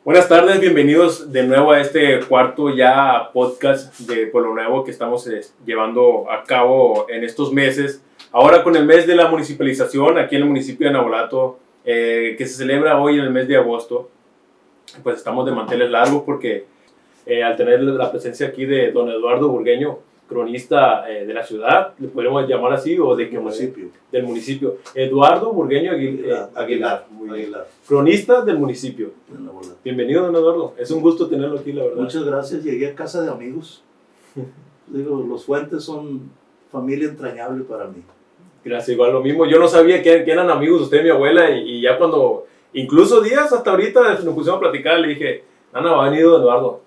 Buenas tardes, bienvenidos de nuevo a este cuarto ya podcast de Pueblo Nuevo que estamos llevando a cabo en estos meses. Ahora con el mes de la municipalización aquí en el municipio de Navolato, que se celebra hoy en el mes de agosto, pues estamos de manteles largos porque al tener la presencia aquí de don Eduardo Burgueño, cronista de la ciudad, le podemos llamar así, o de qué municipio. Del municipio. Eduardo Burgueño Aguilar. Cronista del municipio. Bienvenido, don Eduardo. Es un gusto tenerlo aquí, la verdad. Muchas gracias. Llegué a casa de amigos. Digo, los Fuentes son familia entrañable para mí. Gracias, igual lo mismo. Yo no sabía que eran amigos usted y mi abuela, y ya cuando, incluso días hasta ahorita nos pusimos a platicar, le dije, Ana, va a venir don Eduardo.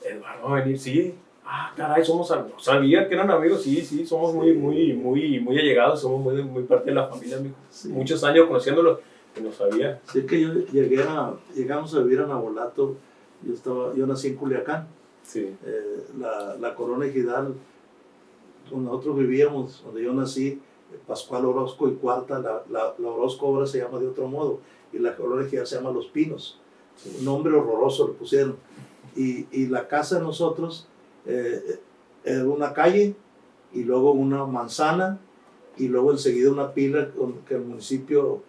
Eduardo va a venir, sí. Ah, caray, no sabía que eran amigos, sí, somos muy allegados, somos muy parte de la familia, amigo. Sí. Muchos años conociéndolo, que no sabía. Sí, que llegamos a vivir a Navolato, yo nací en Culiacán. Sí. La colonia Ejidal, donde nosotros vivíamos, donde yo nací, Pascual Orozco y Cuarta, la Orozco ahora se llama de otro modo, y la colonia Ejidal se llama Los Pinos. Sí. Un nombre horroroso le pusieron. Y la casa de nosotros era una calle y luego una manzana y luego enseguida una pila que el municipio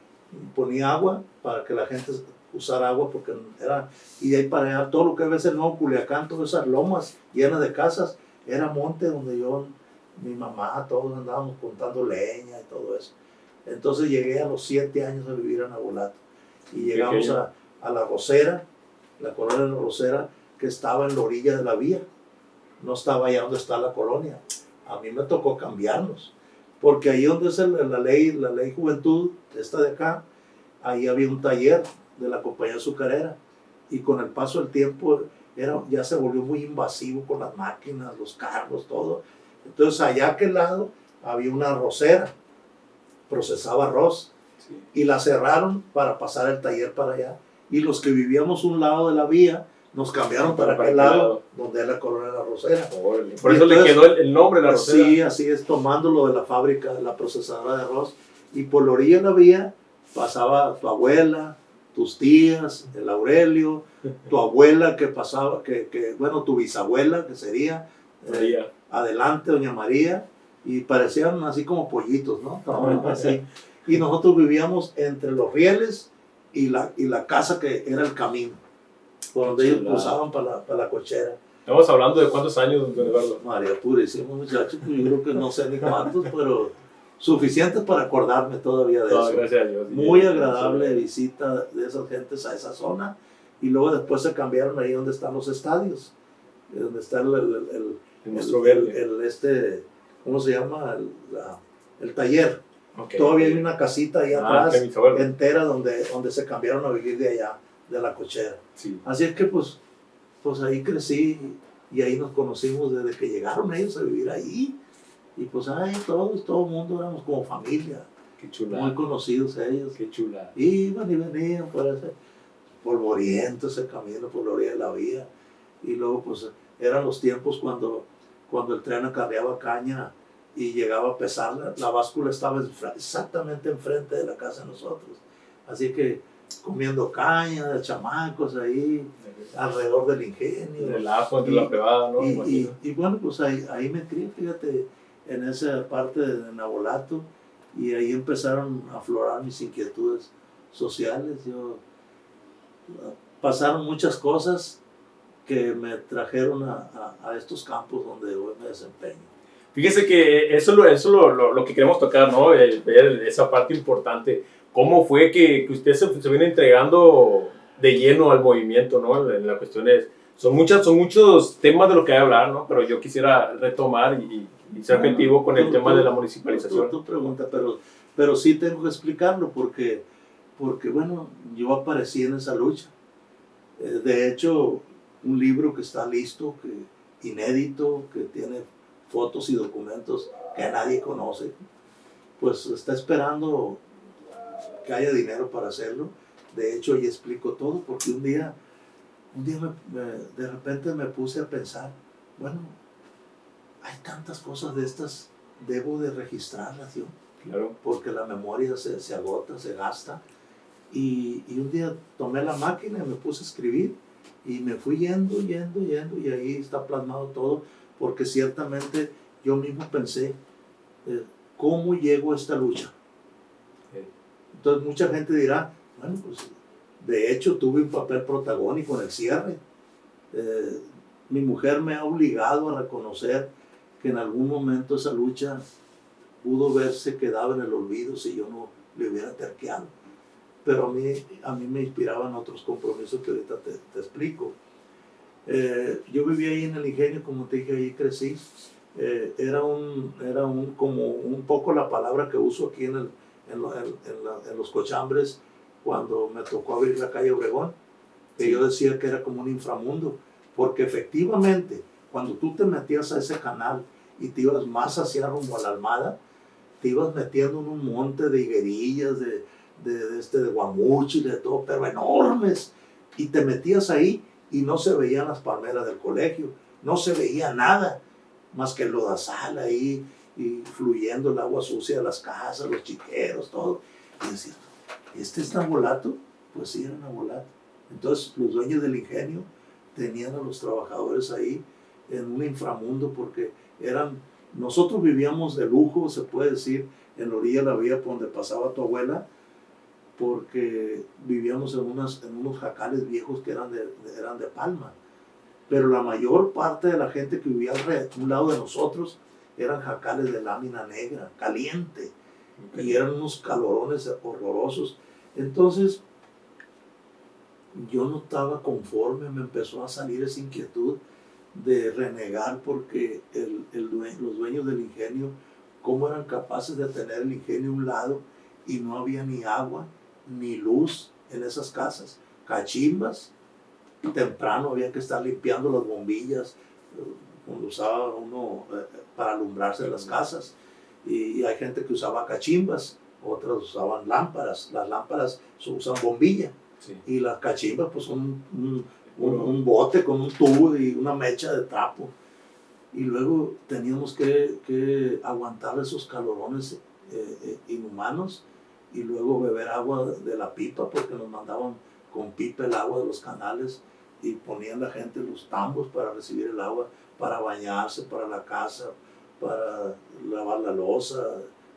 ponía agua para que la gente usara agua, porque era, y de ahí para allá todo lo que ves en Nuevo Culiacán, todas esas lomas llenas de casas, era monte donde mi mamá, todos andábamos contando leña y todo eso. Entonces llegué a los 7 años a vivir en Navolato y llegamos a la Rosera, la colonia de la Rosera, que estaba en la orilla de la vía, no estaba allá donde está la colonia. A mí me tocó cambiarnos, porque ahí donde es la ley Juventud, esta de acá, ahí había un taller de la compañía azucarera, y con el paso del tiempo ya se volvió muy invasivo con las máquinas, los carros, todo. Entonces allá a aquel lado había una arrocera, procesaba arroz, sí, y la cerraron para pasar el taller para allá, y los que vivíamos un lado de la vía nos cambiaron para aquel lado, donde es la colonia de la Rosera. Por eso le quedó el nombre de la Rosera. Sí, así es, tomando lo de la fábrica, de la procesadora de arroz. Y por la orilla de la vía pasaba tu abuela, tus tías, el Aurelio, tu abuela que pasaba, bueno, tu bisabuela, que sería adelante, doña María, y parecían así como pollitos, ¿no? Así. Y nosotros vivíamos entre los rieles y la casa que era el camino, por donde ellos cruzaban para la cochera. Estamos hablando de cuántos años, don Eduardo. María purísimo, muchacho, yo creo que no sé ni cuántos, pero suficientes para acordarme todavía de eso. Gracias a Dios. Muy agradable visita de esas gentes a esa zona, y luego después se cambiaron ahí donde están los estadios, donde está el monstruo verde. ¿Cómo se llama? El taller. Okay. Todavía hay una casita ahí atrás entera donde se cambiaron a vivir de allá, de la cochera. Sí. Así es que pues ahí crecí y ahí nos conocimos desde que llegaron ellos a vivir ahí. Y pues ahí todo el mundo éramos como familia. Qué chula. Muy conocidos ellos. Qué chula. Iban y venían por ese polvoriento, ese camino por la orilla de la vía. Y luego pues eran los tiempos cuando el tren acarreaba caña y llegaba a pesarla. La báscula estaba exactamente enfrente de la casa de nosotros. Así que comiendo caña de chamacos ahí, alrededor del ingenio. El ajo entre la privada, ¿no? Y bueno, pues ahí me crié, fíjate, en esa parte de Navolato, y ahí empezaron a aflorar mis inquietudes sociales. Pasaron muchas cosas que me trajeron a estos campos donde hoy me desempeño. Fíjese que eso es lo que queremos tocar, ¿no? Ver esa parte importante. ¿Cómo fue que usted se viene entregando de lleno al movimiento, ¿no? En la cuestión son muchos temas de lo que hay que hablar, ¿no? Pero yo quisiera retomar y ser objetivo con el tema de la municipalización. Tu pregunta, pero sí tengo que explicarlo porque, bueno, yo aparecí en esa lucha. De hecho, un libro que está listo, inédito, que tiene fotos y documentos que nadie conoce, pues está esperando que haya dinero para hacerlo. De hecho, ahí explico todo, porque un día de repente me puse a pensar, bueno, hay tantas cosas de estas, debo de registrarlas yo, claro, porque la memoria se agota, se gasta, Y un día tomé la máquina y me puse a escribir y me fui yendo y ahí está plasmado todo, porque ciertamente yo mismo pensé, ¿cómo llego a esta lucha? Entonces mucha gente dirá, bueno, pues de hecho tuve un papel protagónico en el cierre. Mi mujer me ha obligado a reconocer que en algún momento esa lucha pudo verse quedaba en el olvido si yo no le hubiera terqueado. Pero a mí me inspiraban otros compromisos que ahorita te explico. Yo vivía ahí en el ingenio, como te dije, ahí crecí. Era como un poco la palabra que uso aquí en los cochambres cuando me tocó abrir la calle Obregón, que yo decía que era como un inframundo, porque efectivamente cuando tú te metías a ese canal y te ibas más hacia rumbo a la Almada, te ibas metiendo en un monte de higuerillas, de guamuchil, de todo, pero enormes, y te metías ahí y no se veían las palmeras del colegio, no se veía nada más que el lodazal ahí y fluyendo el agua sucia de las casas, los chiqueros, todo. Y decía, ¿este es Nabolato? Pues sí, era Nabolato. Entonces los dueños del ingenio tenían a los trabajadores ahí en un inframundo, porque nosotros vivíamos de lujo, se puede decir, en la orilla de la vía por donde pasaba tu abuela, porque vivíamos en unos jacales viejos que eran de palma. Pero la mayor parte de la gente que vivía a un lado de nosotros eran jacales de lámina negra, caliente, y eran unos calorones horrorosos. Entonces, yo no estaba conforme, me empezó a salir esa inquietud de renegar, porque los dueños del ingenio, cómo eran capaces de tener el ingenio a un lado y no había ni agua ni luz en esas casas, cachimbas. Temprano había que estar limpiando las bombillas cuando usaba uno para alumbrarse en las casas, y hay gente que usaba cachimbas, otras usaban lámparas. Las lámparas usan bombilla, sí. Y las cachimbas pues son un bote con un tubo y una mecha de trapo, y luego teníamos que aguantar esos calorones inhumanos, y luego beber agua de la pipa, porque nos mandaban con pipa el agua de los canales, y ponían la gente los tambos para recibir el agua, para bañarse, para la casa, para lavar la loza,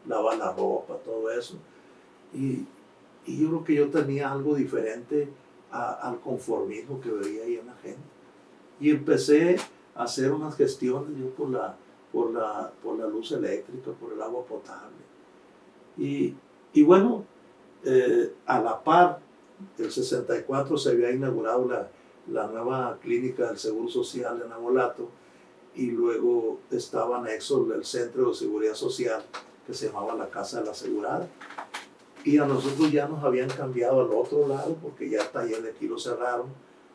lavar la ropa, todo eso. Y yo creo que yo tenía algo diferente al conformismo que veía ahí en la gente. Y empecé a hacer unas gestiones yo por la luz eléctrica, por el agua potable. Y bueno, a la par, el 64 se había inaugurado la nueva clínica del Seguro Social en Nabolato, y luego estaba anexo el Centro de Seguridad Social, que se llamaba la Casa de la Asegurada. Y a nosotros ya nos habían cambiado al otro lado, porque ya el taller de aquí lo cerraron,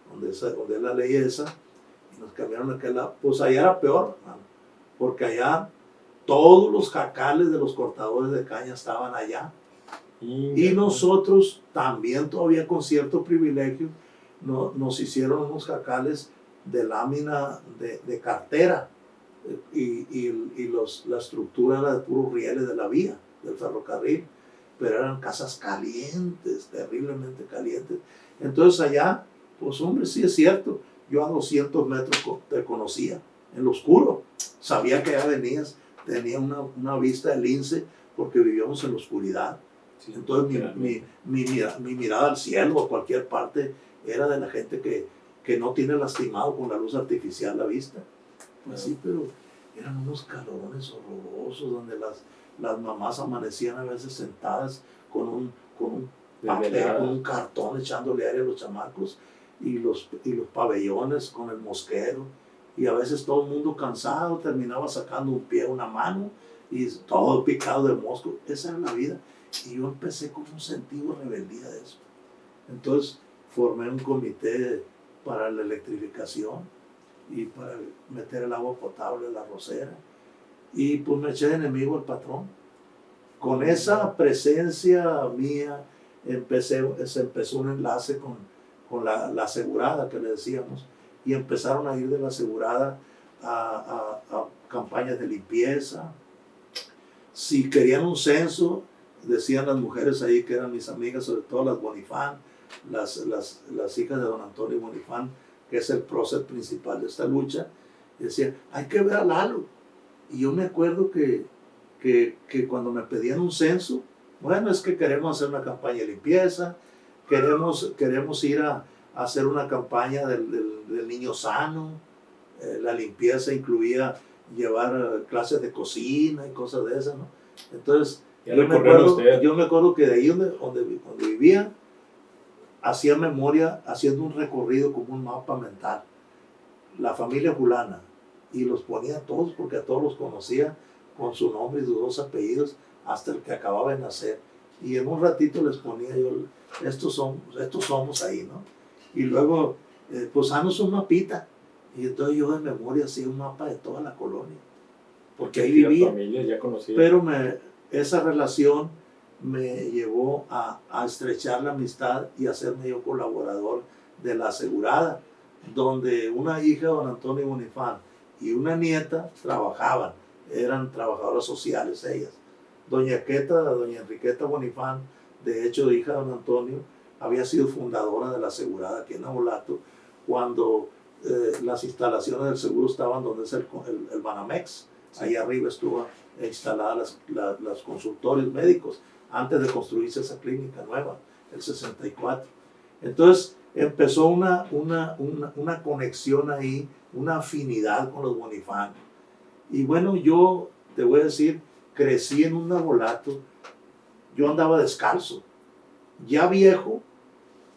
donde es la ley esa, y nos cambiaron a aquel lado. Pues allá era peor, hermano, porque allá todos los jacales de los cortadores de caña estaban allá. Y nosotros también, todavía con cierto privilegio, nos hicieron unos jacales de lámina de cartera, y la estructura era de puros rieles de la vía, del ferrocarril, pero eran casas calientes, terriblemente calientes. Entonces allá, pues hombre, sí es cierto, yo a 200 metros te conocía, en lo oscuro, sabía que ya venías, tenía una vista de lince, porque vivíamos en la oscuridad. Sí, entonces mi mirada al cielo, a cualquier parte, era de la gente que no tiene lastimado con la luz artificial la vista. Pues sí, pero eran unos calorones horrorosos, donde las mamás amanecían a veces sentadas con un papel, con un cartón, echándole aire a los chamacos, y los pabellones con el mosquero, y a veces todo el mundo cansado terminaba sacando un pie, una mano, y todo picado de mosco. Esa era la vida. Y yo empecé con un sentido de rebeldía de eso. Entonces formé un comité para la electrificación y para meter el agua potable en la rosera. Y pues me eché de enemigo al patrón. Con esa presencia mía se empezó un enlace con la asegurada, que le decíamos, y empezaron a ir de la asegurada a campañas de limpieza. Si querían un censo, decían las mujeres ahí que eran mis amigas, sobre todo las Bonifán, las hijas de don Antonio Bonifán, que es el prócer principal de esta lucha, y decían, hay que ver a Lalo. Y yo me acuerdo que cuando me pedían un censo, bueno, es que queremos hacer una campaña de limpieza, queremos ir a hacer una campaña del niño sano. La limpieza incluía llevar clases de cocina y cosas de esas, ¿no? Entonces, yo me acuerdo que de ahí donde vivía, hacía memoria, haciendo un recorrido como un mapa mental. La familia fulana, y los ponía a todos, porque a todos los conocía con su nombre y sus dos apellidos, hasta el que acababa de nacer. Y en un ratito les ponía yo, estos somos ahí, ¿no? Y luego, pues haznos un mapita. Y entonces yo de memoria hacía un mapa de toda la colonia, porque ahí vivía. Familia, ya conocía. Pero esa relación me llevó a estrechar la amistad y a hacerme yo colaborador de la asegurada, donde una hija de don Antonio Bonifán y una nieta trabajaban, eran trabajadoras sociales ellas. Doña Enriqueta Bonifán, de hecho hija de don Antonio, había sido fundadora de la asegurada aquí en Navolato, cuando las instalaciones del seguro estaban donde es el Banamex. Sí. Ahí arriba estuvo instaladas los consultorios médicos antes de construirse esa clínica nueva, el 64. Entonces empezó una conexión ahí, una afinidad con los Bonifán. Y bueno, yo te voy a decir, crecí en un Navolato, yo andaba descalzo, ya viejo,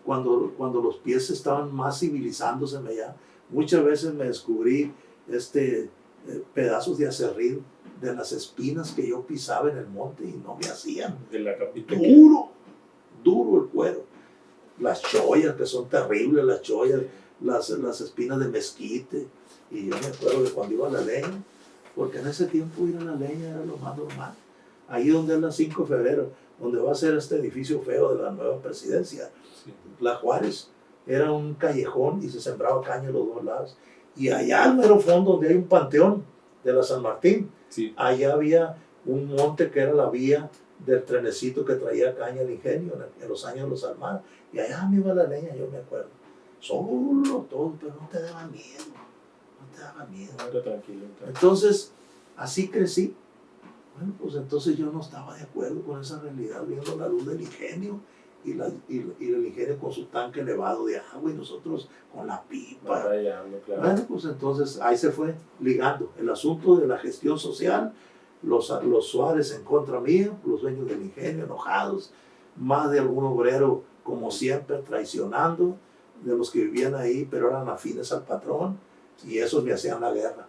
cuando los pies estaban más civilizándoseme ya. Muchas veces me descubrí pedazos de aserrín de las espinas que yo pisaba en el monte y no me hacían. De la capita duro el cuero. Las chollas, que son terribles, las chollas, las espinas de mezquite. Y yo me acuerdo de cuando iba a la leña, porque en ese tiempo ir a la leña era lo más normal. Ahí donde es la 5 de febrero, donde va a ser este edificio feo de la nueva presidencia. Sí. La Juárez era un callejón y se sembraba caña a los dos lados. Y allá al mero fondo, donde hay un panteón de la San Martín, sí, allá había un monte que era la vía del trenecito que traía caña al ingenio en los años de los Armados. Y allá me iba la leña, yo me acuerdo. Solo todo, pero no te daba miedo. No te daba miedo. Era tranquilo. Entonces, así crecí. Bueno, pues entonces yo no estaba de acuerdo con esa realidad, viendo la luz del ingenio y el ingenio con su tanque elevado de agua y nosotros con la pipa. Claro. Bueno, pues entonces ahí se fue ligando el asunto de la gestión social, los Suárez en contra mía, los dueños del ingenio enojados, más de algún obrero como siempre traicionando, de los que vivían ahí pero eran afines al patrón, y esos me hacían la guerra.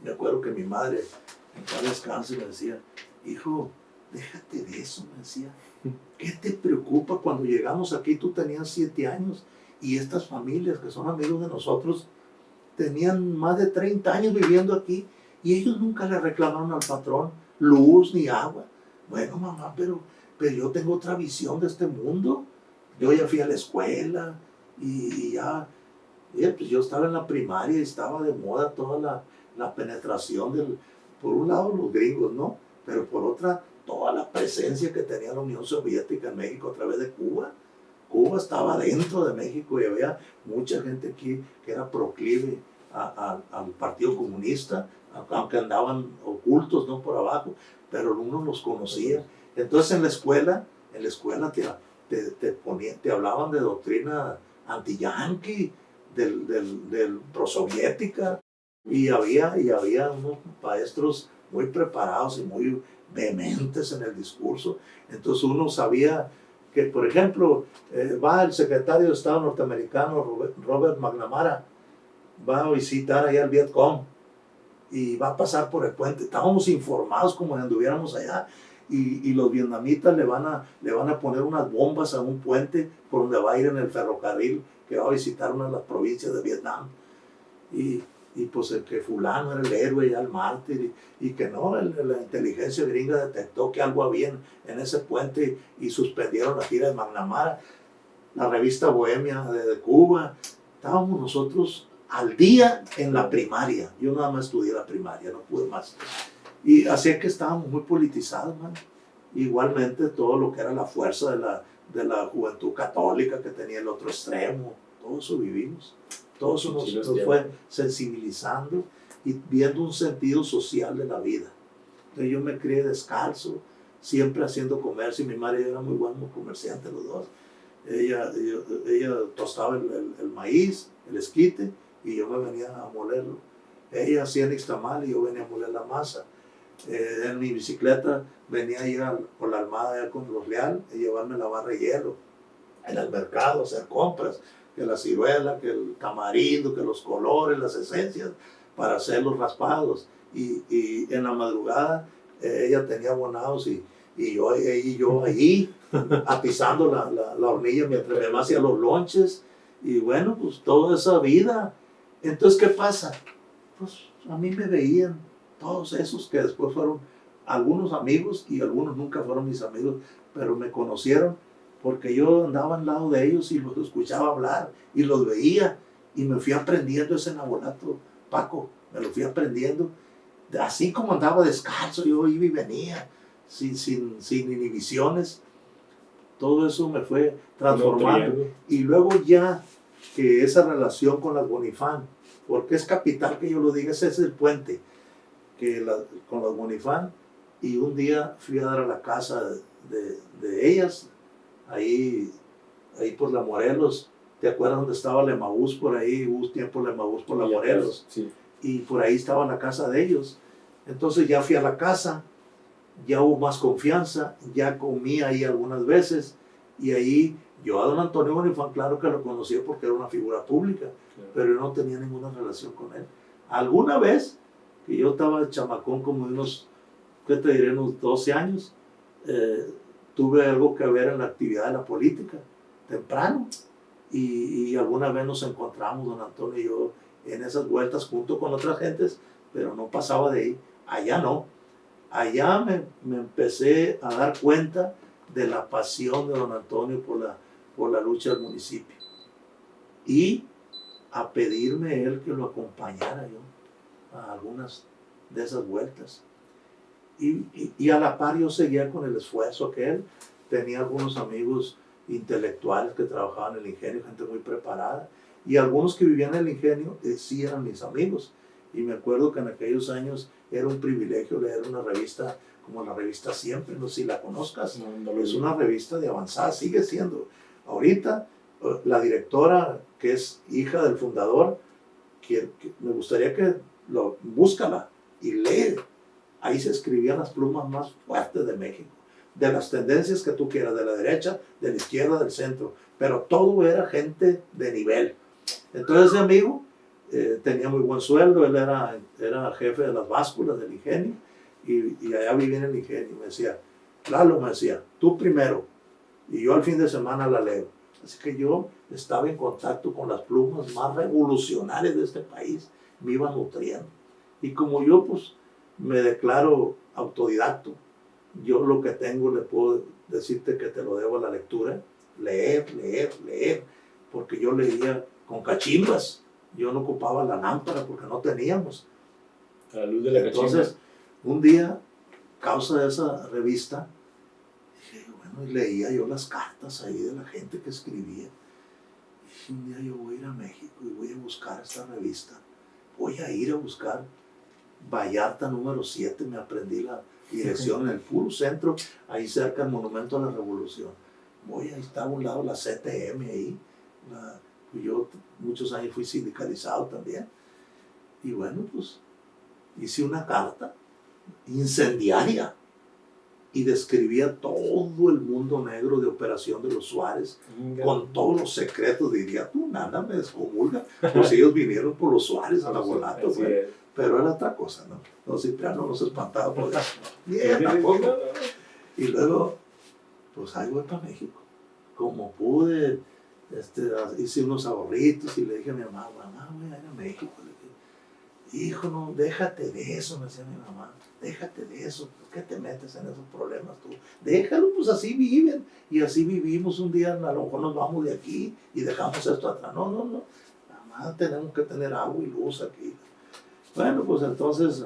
Me acuerdo que mi madre en cada descanso me decía, hijo, déjate de eso, me decía. ¿Qué te preocupa? Cuando llegamos aquí tú tenías 7 años y estas familias que son amigos de nosotros tenían más de 30 años viviendo aquí y ellos nunca le reclamaron al patrón luz ni agua. Bueno, mamá, pero yo tengo otra visión de este mundo. Yo ya fui a la escuela y ya, pues yo estaba en la primaria y estaba de moda toda la penetración por un lado los gringos, ¿no? Pero por otra, toda la presencia que tenía la Unión Soviética en México a través de Cuba. Cuba estaba dentro de México y había mucha gente aquí que era proclive al Partido Comunista, aunque andaban ocultos, no por abajo, pero uno los conocía. Entonces en la escuela te hablaban de doctrina anti-yanqui, del prosoviética, y había unos maestros muy preparados y muy vehementes en el discurso. Entonces uno sabía que, por ejemplo, va el secretario de Estado norteamericano Robert McNamara, va a visitar allá al Vietcong y va a pasar por el puente. Estábamos informados como si anduviéramos allá, y los vietnamitas le van a poner unas bombas a un puente por donde va a ir en el ferrocarril que va a visitar una de las provincias de Vietnam. Y pues el que fulano era el héroe y el mártir, y que no, la inteligencia gringa detectó que algo había en ese puente y suspendieron la gira de McNamara. La revista Bohemia de Cuba, estábamos nosotros al día en la primaria. Yo nada más estudié la primaria, no pude más. Y así es que estábamos muy politizados, man. Igualmente todo lo que era la fuerza de la juventud católica que tenía el otro extremo, todo eso vivimos. Todo eso nos fue sensibilizando y viendo un sentido social de la vida. Entonces yo me crié descalzo, siempre haciendo comercio, y mi madre era muy buena comerciante, los dos. Ella tostaba el maíz, el esquite, y yo me venía a molerlo. Ella hacía nixtamal y yo venía a moler la masa. En mi bicicleta venía a ir por la Almada con los Leal y llevarme la barra de hielo en el mercado, a hacer compras, que la ciruela, que el tamarindo, que los colores, las esencias, para hacer los raspados. Y en la madrugada ella tenía abonados y yo ahí atizando la hornilla mientras mi mamá hacía los lonches. Y bueno, pues toda esa vida. Entonces, ¿qué pasa? Pues a mí me veían todos esos que después fueron algunos amigos y algunos nunca fueron mis amigos, pero me conocieron porque yo andaba al lado de ellos y los escuchaba hablar y los veía y me fui aprendiendo ese nabolato, Paco, me lo fui aprendiendo. Así como andaba descalzo, yo iba y venía, sin inhibiciones, todo eso me fue transformando. Y luego ya que esa relación con las Bonifán, porque es capital que yo lo diga, ese es el puente, con las Bonifán, y un día fui a dar a la casa de ellas, ahí por la Morelos. ¿Te acuerdas dónde estaba la Emaús por ahí? Hubo un tiempo la Emaús por la Morelos. Sí. Y por ahí estaba la casa de ellos. Entonces ya fui a la casa, ya hubo más confianza, ya comí ahí algunas veces. Y ahí yo a don Antonio Bonifán, claro que lo conocía porque era una figura pública, claro, pero yo no tenía ninguna relación con él. Alguna vez, que yo estaba chamacón como de unos, ¿qué te diré? Unos 12 años, tuve algo que ver en la actividad de la política, temprano. Y alguna vez nos encontramos, don Antonio y yo, en esas vueltas junto con otras gentes, pero no pasaba de ahí. Allá no. Allá me empecé a dar cuenta de la pasión de don Antonio por la lucha del municipio. Y a pedirme él que lo acompañara yo a algunas de esas vueltas. Y a la par yo seguía con el esfuerzo que él tenía. Algunos amigos intelectuales que trabajaban en el ingenio, gente muy preparada, y algunos que vivían en el ingenio sí eran mis amigos. Y me acuerdo que en aquellos años era un privilegio leer una revista como la revista Siempre, no sé si la conozcas. No, es una revista de avanzada, sigue siendo. Ahorita la directora, que es hija del fundador, que me gustaría que búscala y lee. Ahí se escribían las plumas más fuertes de México, de las tendencias que tú quieras, de la derecha, de la izquierda, del centro, pero todo era gente de nivel. Entonces ese amigo tenía muy buen sueldo, él era jefe de las básculas del ingenio, y allá vivía en el ingenio. Me decía, Lalo, me decía, tú primero, y yo al fin de semana la leo. Así que yo estaba en contacto con las plumas más revolucionarias de este país, me iba nutriendo. Y como yo pues me declaro autodidacto, yo lo que tengo le puedo decirte que te lo debo a la lectura, leer, porque yo leía con cachimbas, yo no ocupaba la lámpara porque no teníamos. A la luz de la Entonces, un día, causa de esa revista, dije, bueno, y leía yo las cartas ahí de la gente que escribía. Y dije, un día yo voy a ir a México y voy a buscar esta revista. Voy a ir a buscar Vallarta número 7, me aprendí la dirección en el puro centro, ahí cerca del Monumento a la Revolución. Ahí está a un lado la CTM ahí. Yo muchos años fui sindicalizado también. Y bueno, pues hice una carta incendiaria y describía todo el mundo negro de Operación de los Suárez, con todos los secretos. Diría, tú nada me descomulga, pues ellos vinieron por los Suárez a la Volato, pero era otra cosa, ¿no? Don Cipriano no se espantaba por eso, ni ella tampoco. Y luego, pues ahí voy para México. Como pude, hice unos ahorritos y le dije a mi mamá, voy a ir a México. Le dije, hijo, no, déjate de eso, me decía mi mamá, déjate de eso, ¿por qué te metes en esos problemas tú? Déjalo, pues así viven, y así vivimos. Un día a lo mejor nos vamos de aquí y dejamos esto atrás. No, nada más tenemos que tener agua y luz aquí. Bueno, pues entonces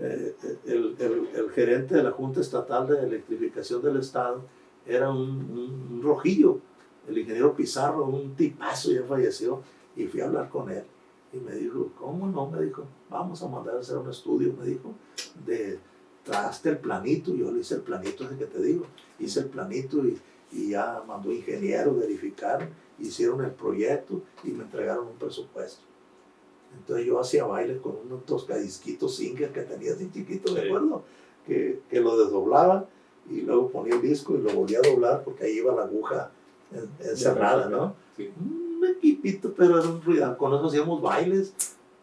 el gerente de la Junta Estatal de Electrificación del Estado era un rojillo, el ingeniero Pizarro, un tipazo, ya falleció, y fui a hablar con él. Y me dijo, ¿cómo no? Me dijo, vamos a mandar a hacer un estudio, me dijo, traste el planito. Yo le hice el planito ese que te digo, hice el planito y ya mandó ingeniero, verificaron, hicieron el proyecto y me entregaron un presupuesto. Entonces yo hacía baile con unos tocadisquitos Singer que tenía así chiquito, me acuerdo, que lo desdoblaba y luego ponía el disco y lo volvía a doblar porque ahí iba la aguja encerrada, ¿no? Sí. Un equipito, pero era un ruido. Con eso hacíamos bailes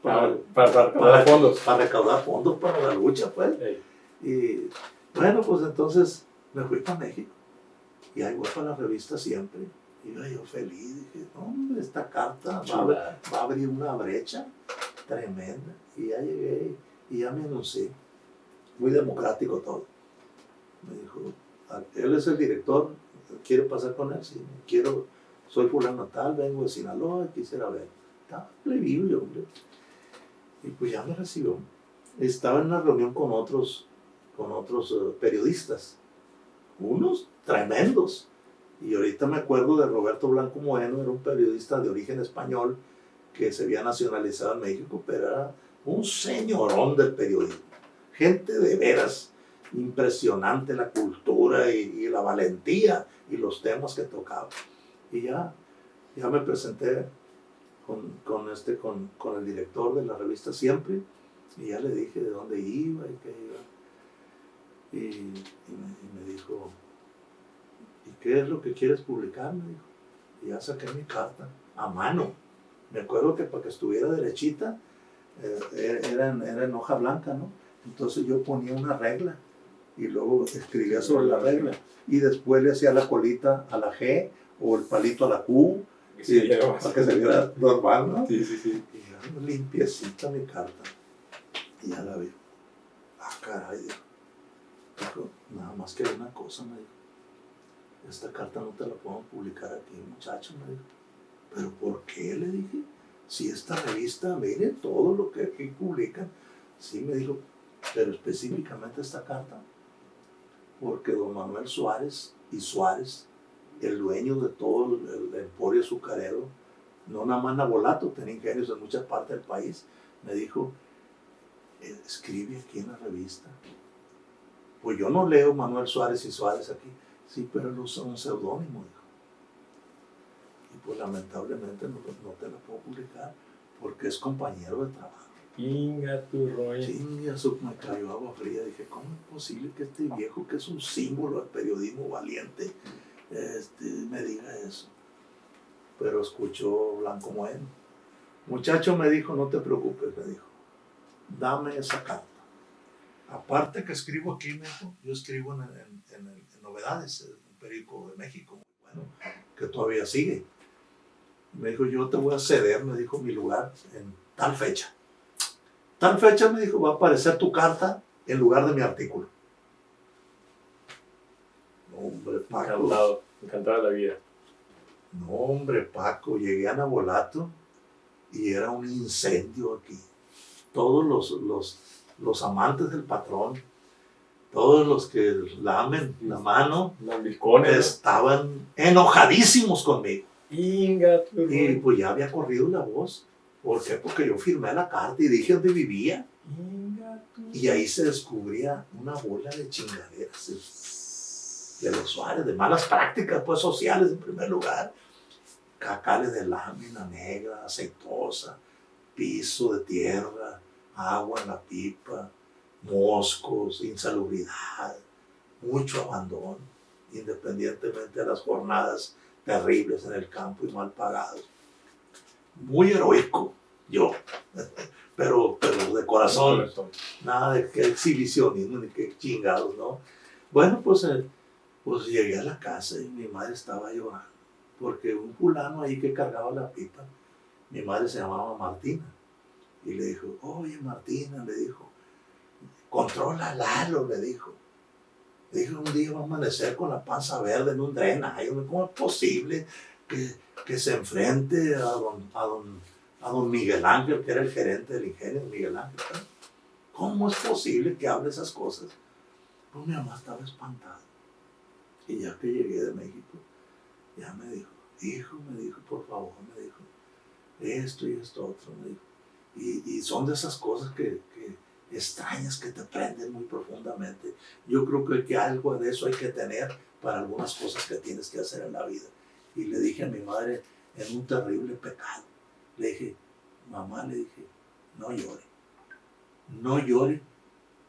para recaudar fondos. Para recaudar fondos para la lucha, pues. Hey. Y bueno, pues entonces me fui para México y ahí voy para la revista Siempre. Iba yo feliz, dije, hombre, esta carta va a abrir una brecha tremenda. Y ya llegué y ya me anuncié. Muy democrático todo. Me dijo, él es el director, ¿quiere pasar con él? Sí, soy fulano tal, vengo de Sinaloa, quisiera ver. Estaba plebillo, hombre. Y pues ya me recibió. Estaba en una reunión con otros periodistas, unos tremendos. Y ahorita me acuerdo de Roberto Blanco Moeno, era un periodista de origen español que se había nacionalizado en México, pero era un señorón del periodismo. Gente de veras impresionante, la cultura y la valentía y los temas que tocaba. Y ya me presenté con el director de la revista Siempre y ya le dije de dónde iba y qué iba. Y me dijo, ¿y qué es lo que quieres publicar? Me dijo. Y ya saqué mi carta a mano. Me acuerdo que para que estuviera derechita era en hoja blanca, ¿no? Entonces yo ponía una regla y luego escribía sobre la regla y después le hacía la colita a la G o el palito a la Q para que se viera normal, ¿no? Sí, sí, sí. Y ya limpiecita mi carta y ya la vi. Caray, dijo, nada más que una cosa, me dijo. Esta carta no te la puedo publicar aquí, muchacho, me dijo. ¿Pero por qué? Le dije. Si esta revista, mire todo lo que aquí publican. Sí, me dijo, pero específicamente esta carta, porque don Manuel Suárez y Suárez, el dueño de todo el emporio azucarero, no nada más Nabolato, tenía ingenios en muchas partes del país, me dijo, escribe aquí en la revista. Pues yo no leo Manuel Suárez y Suárez aquí. Sí, pero él usa un seudónimo, dijo. Y pues lamentablemente no te lo puedo publicar porque es compañero de trabajo. Chinga tu rollo. Chinga, me cayó agua fría. Dije, ¿cómo es posible que este viejo, que es un símbolo del periodismo valiente, me diga eso? Pero escuchó Blanco Moeno. Muchacho, me dijo, no te preocupes, me dijo. Dame esa carta. Aparte que escribo aquí, me dijo, yo escribo en Novedades, un periódico de México, muy bueno, que todavía sigue. Me dijo, yo te voy a ceder, me dijo, mi lugar en tal fecha. Tal fecha, me dijo, va a aparecer tu carta en lugar de mi artículo. No, hombre, Paco. Encantado de la vida. No, hombre, Paco, llegué a Nabolato y era un incendio aquí. Todos los amantes del patrón, todos los que lamen la mano, estaban enojadísimos conmigo. Y pues ya había corrido la voz. ¿Por qué? Porque yo firmé la carta y dije dónde vivía. Y ahí se descubría una bola de chingaderas de los Suárez, de malas prácticas pues sociales en primer lugar. Cacales de lámina negra, aceitosa, piso de tierra, agua en la pipa, moscos, insalubridad, mucho abandono, independientemente de las jornadas terribles en el campo y mal pagados. Muy heroico, yo, pero de corazón, nada de que exhibicionismo ni que chingados, ¿no? Bueno, pues llegué a la casa y mi madre estaba llorando, porque un fulano ahí que cargaba la pipa, mi madre se llamaba Martina, y le dijo, oye Martina, le dijo, controla a Lalo, le dijo. Le dijo, un día va a amanecer con la panza verde en un drenaje. ¿Cómo es posible que se enfrente a don Miguel Ángel, que era el gerente del ingenio, Miguel Ángel? ¿Cómo es posible que hable esas cosas? Pues mi mamá estaba espantada. Y ya que llegué de México, ya me dijo, hijo, me dijo, por favor, me dijo, esto y esto otro, me dijo. Y son de esas cosas que extrañas, que te prenden muy profundamente. Yo creo que algo de eso hay que tener para algunas cosas que tienes que hacer en la vida. Y le dije a mi madre, en un terrible pecado, le dije, mamá, le dije, no llore, no llore,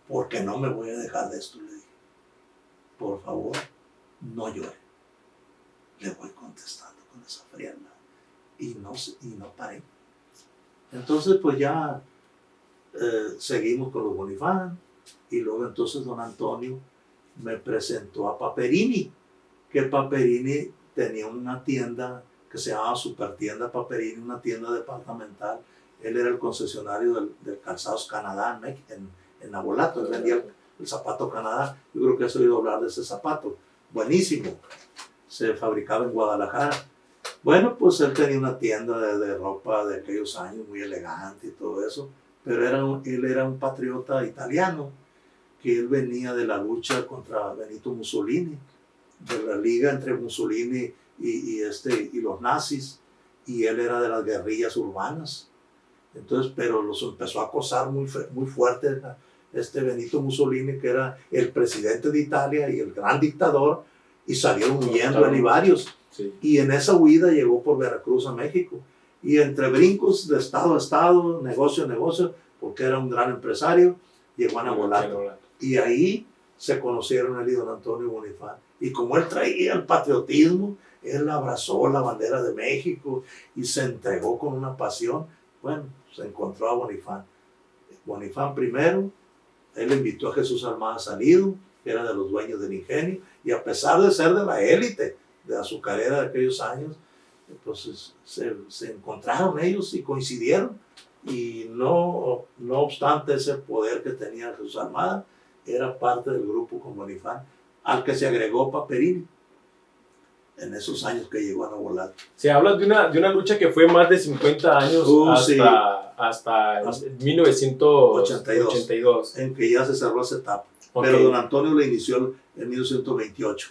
porque no me voy a dejar de esto, le dije. Por favor, no llore. Le voy contestando con esa frialdad. Y no paré. Entonces, pues ya seguimos con los Bonifán. Y luego entonces don Antonio me presentó a Paperini, que Paperini tenía una tienda que se llamaba Supertienda Paperini, una tienda departamental. Él era el concesionario del Calzados Canadá en Navolato. Él vendía el zapato Canadá. Yo creo que has oído hablar de ese zapato. Buenísimo. Se fabricaba en Guadalajara. Bueno, pues él tenía una tienda de ropa de aquellos años, muy elegante y todo eso. Pero él era un patriota italiano, que él venía de la lucha contra Benito Mussolini, de la liga entre Mussolini y los nazis, y él era de las guerrillas urbanas. Entonces, pero los empezó a acosar muy fuerte Benito Mussolini, que era el presidente de Italia y el gran dictador, y salieron huyendo él y varios. Sí. Y en esa huida llegó por Veracruz a México. Y entre brincos de estado a estado, negocio a negocio, porque era un gran empresario, llegó a Navolato. Y ahí se conocieron él y don Antonio Bonifán. Y como él traía el patriotismo, él abrazó la bandera de México y se entregó con una pasión. Bueno, se encontró a Bonifán. Bonifán primero, él invitó a Jesús Almada Salido, que era de los dueños del ingenio, y a pesar de ser de la élite de azucarera de aquellos años, pues se encontraron ellos y coincidieron. Y no obstante ese poder que tenía Jesús Almada, era parte del grupo con Bonifán, al que se agregó Paperini en esos años que llegó a Navolato. Se habla de una lucha que fue más de 50 años hasta 1982. En que ya se cerró esa etapa. Okay. Pero don Antonio la inició en 1928.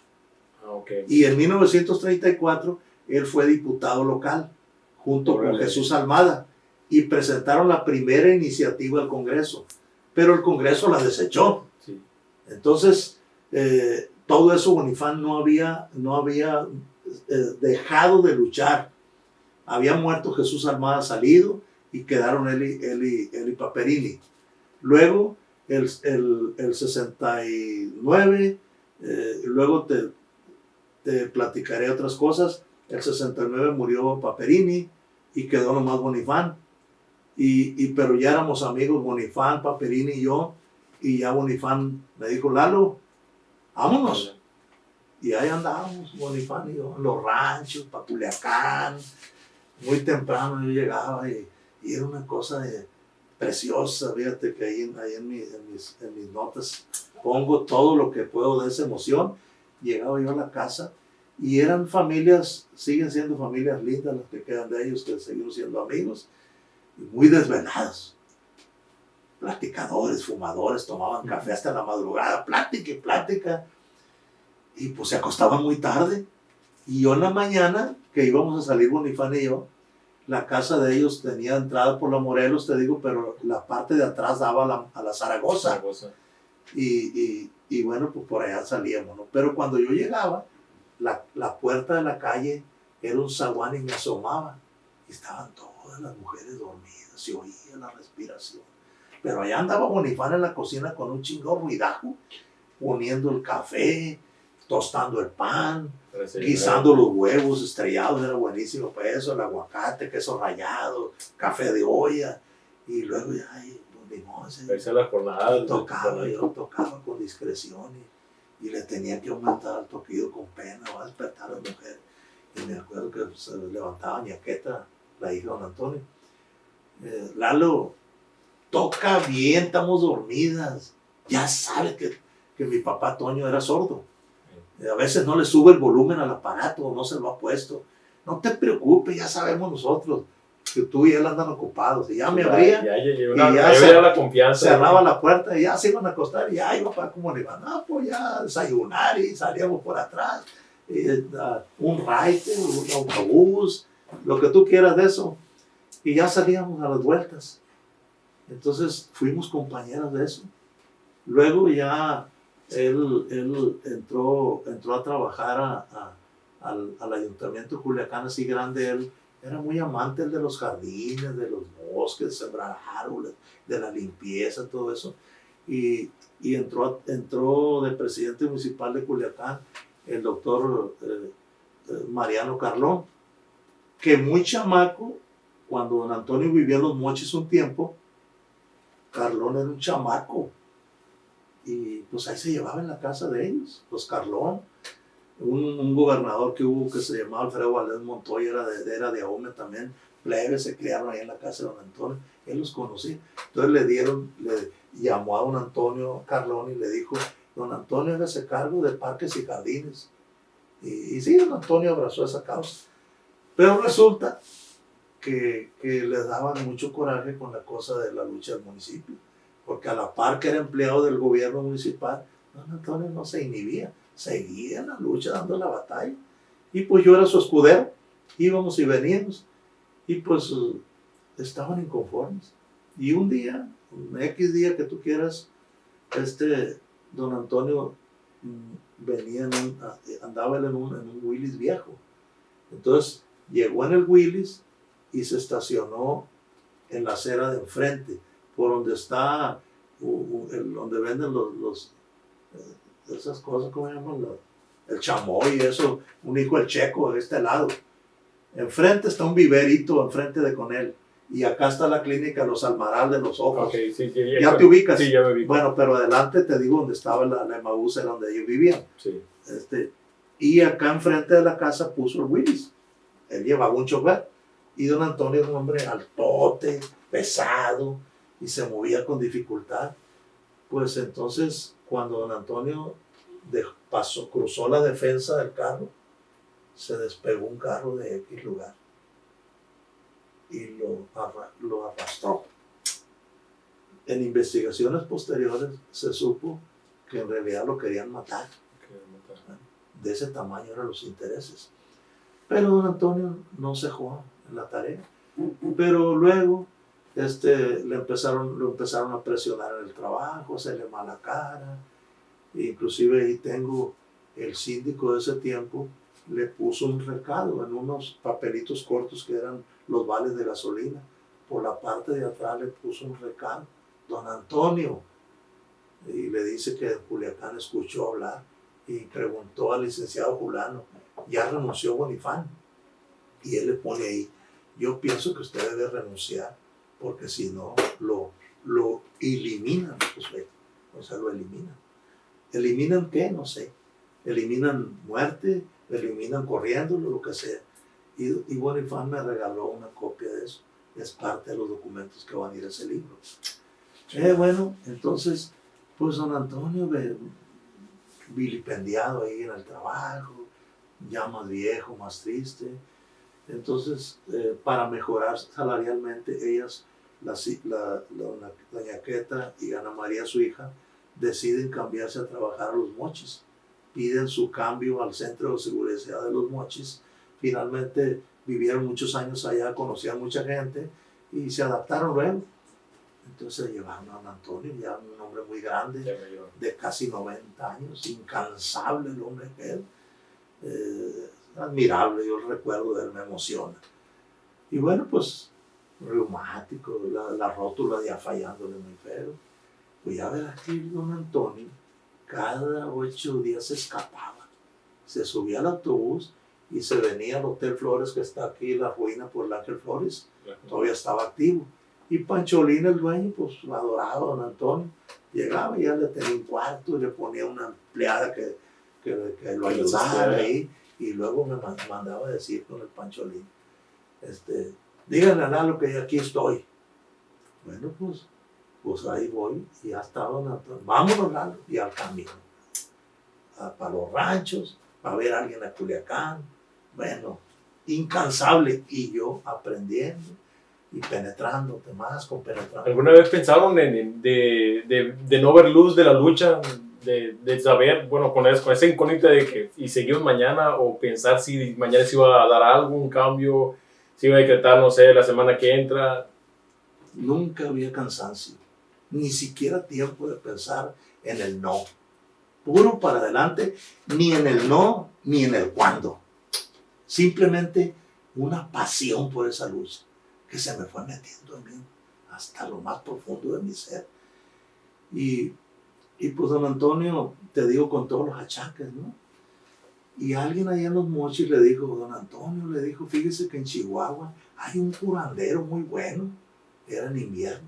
Okay. Y en 1934 él fue diputado local junto con Jesús Almada y presentaron la primera iniciativa al Congreso, pero el Congreso la desechó. Sí. Entonces, todo eso Bonifán no había dejado de luchar. Había muerto Jesús Almada Salido y quedaron él y Paperini. Luego, el 69, luego te platicaré otras cosas. El 69 murió Paperini y quedó nomás Bonifán. Pero ya éramos amigos, Bonifán, Paperini y yo. Y ya Bonifán me dijo, Lalo, vámonos. Y ahí andábamos, Bonifán y yo, en los ranchos, para Culiacán. Muy temprano yo llegaba y era una cosa preciosa. Fíjate que ahí en mis notas pongo todo lo que puedo de esa emoción. Llegaba yo a la casa y eran familias, siguen siendo familias lindas las que quedan de ellos, que seguimos siendo amigos, y muy desvelados. Platicadores, fumadores, tomaban café hasta la madrugada, plática y plática. Y pues se acostaban muy tarde. Y yo en la mañana, que íbamos a salir Bonifán y yo, la casa de ellos tenía entrada por la Morelos, te digo, pero la parte de atrás daba a la Zaragoza. Y bueno, pues por allá salíamos, ¿no? Pero cuando yo llegaba, la puerta de la calle era un zaguán y me asomaba. Y estaban todas las mujeres dormidas, se oía la respiración. Pero allá andaba Bonifán en la cocina con un chingón ruidajo, poniendo el café, tostando el pan, guisando los huevos estrellados, era buenísimo pues eso, el aguacate, queso rallado, café de olla, y luego ya, yo tocaba con discreción y le tenía que aumentar el toquido con pena, va a despertar a la mujer. Y me acuerdo que se levantaba Ñaqueta, la hija de don Antonio. Lalo, toca bien, estamos dormidas. Ya sabes que mi papá Toño era sordo. A veces no le sube el volumen al aparato, no se lo ha puesto. No te preocupes, ya sabemos nosotros. que tú y él andan ocupados. Y ya me Ya, abría, ya veía la confianza. cerraba la puerta y ya se iban a acostar. Y ya iba para como le iban, pues ya desayunar y salíamos por atrás. Y, un ride, un autobús, lo que tú quieras de eso. Y ya salíamos a las vueltas. Entonces fuimos compañeros de eso. Luego ya él entró a trabajar al ayuntamiento de Culiacán, así grande. Él era muy amante de los jardines, de los bosques, de sembrar árboles, de la limpieza, todo eso. Y entró de presidente municipal de Culiacán el doctor Mariano Carlón, que muy chamaco, cuando don Antonio vivía en Los Mochis un tiempo, Carlón era un chamaco. Y pues ahí se llevaba en la casa de ellos, los Carlón. Un gobernador que hubo que se llamaba Alfredo Valdés Montoya, era de Ahome también, plebes, se criaron ahí en la casa de don Antonio, él los conocía. Entonces le llamó a don Antonio Carlón y le dijo, don Antonio, hágase cargo de parques y jardines. Y sí, don Antonio abrazó esa causa. Pero resulta que les daban mucho coraje con la cosa de la lucha del municipio, porque a la par que era empleado del gobierno municipal, don Antonio no se inhibía, seguía en la lucha, dando la batalla. Y pues yo era su escudero, íbamos y veníamos, y pues estaban inconformes. Y un día, un X día que tú quieras, don Antonio venía andaba él en un Willys viejo. Entonces llegó en el Willys y se estacionó en la acera de enfrente, por donde está, donde venden esas cosas, ¿cómo se llaman? El chamoy y eso, un hijo del Checo de este lado. Enfrente está un viverito, enfrente de con él. Y acá está la clínica Los Almaral de los Ojos. Okay, sí, ¿Ya te ubicas? Sí, ya me ubico. Bueno, pero adelante te digo donde estaba la Emaús, era donde ellos vivían. Sí. Y acá enfrente de la casa puso el Willys. Él llevaba un chofer. Y don Antonio era un hombre altote, pesado, y se movía con dificultad. Pues entonces, cuando don Antonio cruzó la defensa del carro, se despegó un carro de X lugar y lo arrastró. En investigaciones posteriores se supo que en realidad lo querían matar. De ese tamaño eran los intereses. Pero don Antonio no cejó en la tarea. Pero luego lo empezaron a presionar en el trabajo, hacerle mala cara. Inclusive ahí tengo el síndico de ese tiempo, le puso un recado en unos papelitos cortos que eran los vales de gasolina. Por la parte de atrás le puso un recado, don Antonio, y le dice que Culiacán escuchó hablar y preguntó al licenciado Julano, ¿ya renunció Bonifán? Y él le pone ahí, yo pienso que usted debe renunciar, porque si no, lo eliminan, pues, o sea, lo eliminan. ¿Eliminan qué? No sé. Eliminan muerte, eliminan corriéndolo, lo que sea. Y Bonifán me regaló una copia de eso. Es parte de los documentos que van a ir a ese libro. Bueno, entonces, pues don Antonio vilipendiado ahí en el trabajo, ya más viejo, más triste. Entonces, para mejorar salarialmente, ellas, doña Queta y Ana María, su hija, deciden cambiarse a trabajar a Los Mochis. Piden su cambio al Centro de Seguridad de Los Mochis. Finalmente vivieron muchos años allá, conocían mucha gente y se adaptaron luego. Entonces llevaron a don Antonio, ya un hombre muy grande, de casi 90 años, incansable el hombre que él. Admirable, yo el recuerdo de él me emociona. Y bueno, pues reumático, la rótula ya fallándole muy feo. Pues ya ver aquí don Antonio, cada 8 días se escapaba. Se subía al autobús y se venía al Hotel Flores, que está aquí en la ruina por el Ángel Flores. Todavía estaba activo. Y Pancholín, el dueño, pues lo adoraba don Antonio. Llegaba y ya le tenía un cuarto y le ponía una empleada que lo ayudara ahí. Y luego me mandaba a decir con el Pancholín, díganle a Lalo que yo aquí estoy. Bueno, pues ahí voy y ya estaba don Antonio. Vámonos, Lalo, y al camino. Para los ranchos, para ver a alguien a Culiacán. Bueno, incansable. Y yo aprendiendo. y penetrándote más, compenetrándote. ¿Alguna vez pensaron de no ver luz de la lucha? De saber, bueno, con esa incógnita de que y seguimos mañana, o pensar si mañana se iba a dar algo, un cambio, se iba a decretar, no sé, la semana que entra. Nunca había cansancio, ni siquiera tiempo de pensar en el no. Puro para adelante, ni en el no, ni en el cuándo. Simplemente una pasión por esa lucha que se me fue metiendo en mí hasta lo más profundo de mi ser. Y pues don Antonio, te digo con todos los achaques, ¿no? Y alguien allá en Los Mochis le dijo, don Antonio, le dijo, fíjese que en Chihuahua hay un curandero muy bueno, era en invierno,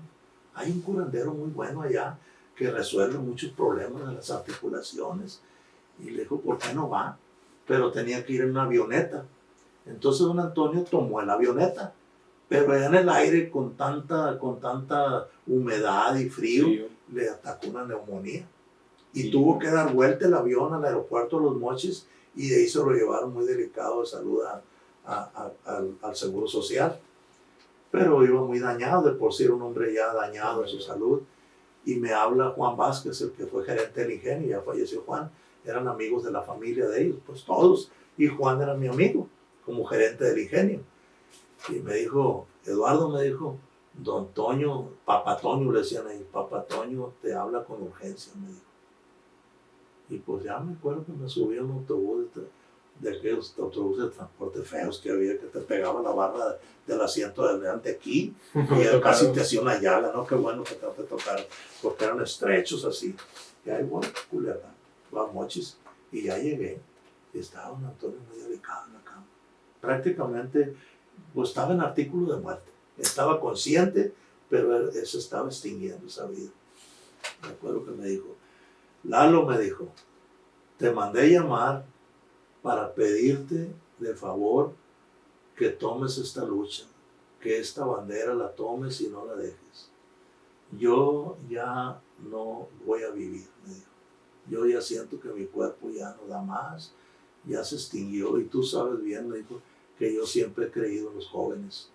hay un curandero muy bueno allá que resuelve muchos problemas de las articulaciones. Y le dijo, ¿por qué no va? Pero tenía que ir en una avioneta. Entonces don Antonio tomó la avioneta, pero allá en el aire con tanta humedad y frío, le atacó una neumonía. Y tuvo que dar vuelta el avión al aeropuerto de Los Mochis, y de ahí se lo llevaron muy delicado de salud al Seguro Social. Pero iba muy dañado, de por sí era un hombre ya dañado en su salud. Y me habla Juan Vázquez, el que fue gerente del Ingenio, ya falleció Juan, eran amigos de la familia de ellos, pues todos. Y Juan era mi amigo, como gerente del Ingenio. Y me dijo, Eduardo, me dijo, don Toño, Papá Toño le decían ahí, Papá Toño te habla con urgencia, me dijo. Y pues ya me acuerdo que me subí a un autobús de aquellos autobuses de transporte feos que había, que te pegaba la barra del asiento de delante aquí, y casi te hacía una llaga, ¿no? Qué bueno que te tocaron, porque eran estrechos así. Y ahí voy, Culiacán, Los Mochis, y ya llegué, y estaba don Antonio muy delicado en la cama. Prácticamente, pues estaba en artículo de muerte. Estaba consciente, pero él se estaba extinguiendo esa vida. Me acuerdo que me dijo, Lalo, me dijo, te mandé llamar para pedirte de favor que tomes esta lucha, que esta bandera la tomes y no la dejes. Yo ya no voy a vivir, me dijo. Yo ya siento que mi cuerpo ya no da más, ya se extinguió, y tú sabes bien, me dijo, que yo siempre he creído en los jóvenes.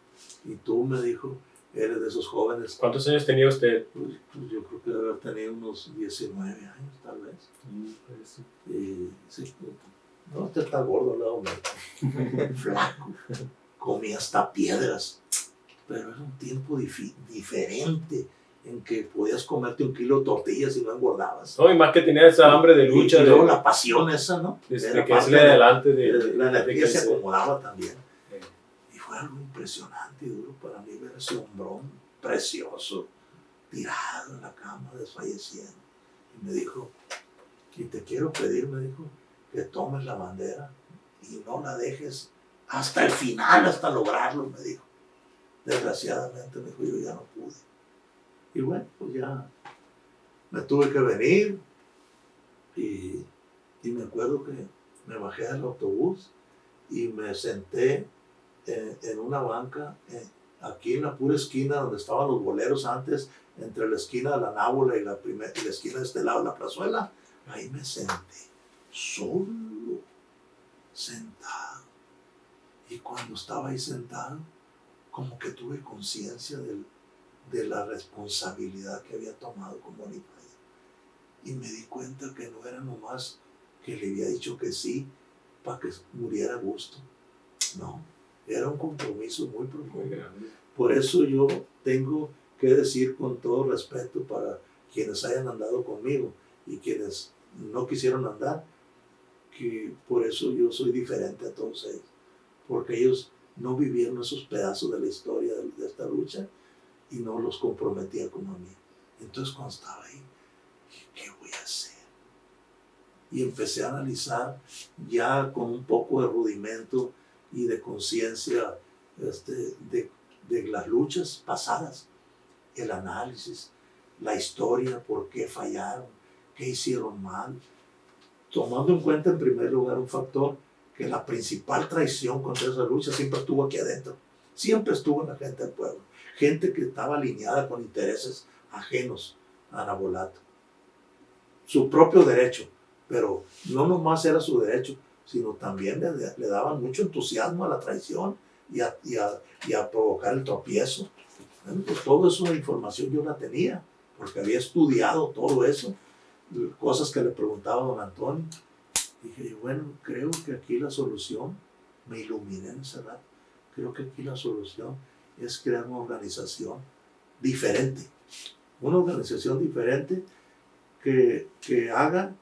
Y tú, me dijo, eres de esos jóvenes. ¿Cuántos años tenía usted? Pues yo creo que debe haber tenido unos 19 años, tal vez. Y sí, no, usted está gordo al lado mío. Flaco. Comía hasta piedras. Pero era un tiempo diferente, en que podías comerte 1 kilo de tortillas y no engordabas. No, y más que tenía esa hambre de lucha. Y luego la pasión esa, ¿no? De que es adelante. La energía se acomodaba también. Y fue algo impresionante y duro para mí ver ese hombrón precioso, tirado en la cama, desfalleciendo. Y me dijo, y te quiero pedir, me dijo, que tomes la bandera y no la dejes hasta el final, hasta lograrlo, me dijo. Desgraciadamente, me dijo, yo ya no pude. Y bueno, pues ya me tuve que venir, y me acuerdo que me bajé del autobús y me senté en una banca, aquí en la pura esquina donde estaban los boleros antes, entre la esquina de la Nábola y la esquina de este lado de la plazuela. Ahí me senté, solo, sentado. Y cuando estaba ahí sentado, como que tuve conciencia de la responsabilidad que había tomado como mi padre. Y me di cuenta que no era nomás que le había dicho que sí para que muriera a gusto. No, era un compromiso muy profundo. Por eso yo tengo que decir con todo respeto para quienes hayan andado conmigo y quienes no quisieron andar, que por eso yo soy diferente a todos ellos, porque ellos no vivieron esos pedazos de la historia de esta lucha y no los comprometía como a mí. Entonces cuando estaba ahí, dije, ¿qué voy a hacer? Y empecé a analizar ya con un poco de rudimento y de conciencia de las luchas pasadas, el análisis, la historia, por qué fallaron, qué hicieron mal, tomando en cuenta en primer lugar un factor, que la principal traición contra esa lucha siempre estuvo aquí adentro, siempre estuvo en la gente del pueblo, gente que estaba alineada con intereses ajenos a Nabolato, su propio derecho, pero no nomás era su derecho, sino también le daban mucho entusiasmo a la traición y a provocar el tropiezo. Bueno, pues toda esa información yo la tenía, porque había estudiado todo eso, cosas que le preguntaba a don Antonio. Dije, bueno, creo que aquí la solución, me iluminé en ese rato, creo que aquí la solución es crear una organización diferente. Una organización diferente que haga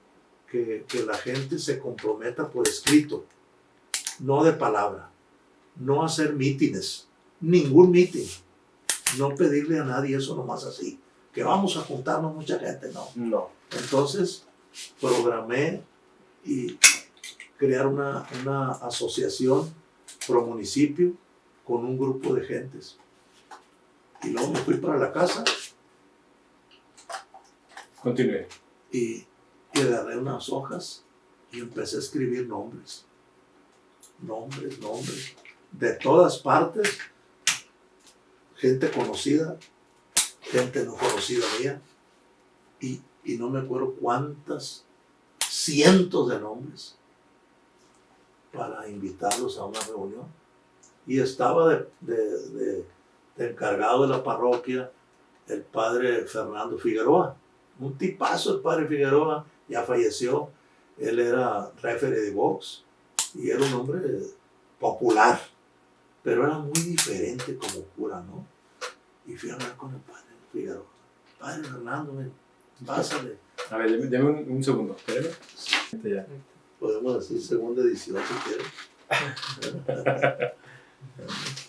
que la gente se comprometa por escrito, no de palabra, no hacer mítines, ningún mítin, no pedirle a nadie eso nomás así, que vamos a juntarnos mucha gente, no. Entonces programé y crear una asociación pro municipio con un grupo de gentes. Y luego me fui para la casa. Continúe. Y agarré unas hojas y empecé a escribir nombres, de todas partes, gente conocida, gente no conocida mía, y no me acuerdo cuántas, cientos de nombres, para invitarlos a una reunión. Y estaba de encargado de la parroquia el padre Fernando Figueroa, un tipazo el padre Figueroa, ya falleció. Él era referee de box y era un hombre popular, pero era muy diferente como cura, ¿no? Y fui a hablar con el padre Figueroa. Padre Fernando, pásale. A ver, deme un segundo, espérame. Ya. Podemos decir segunda edición si quieren.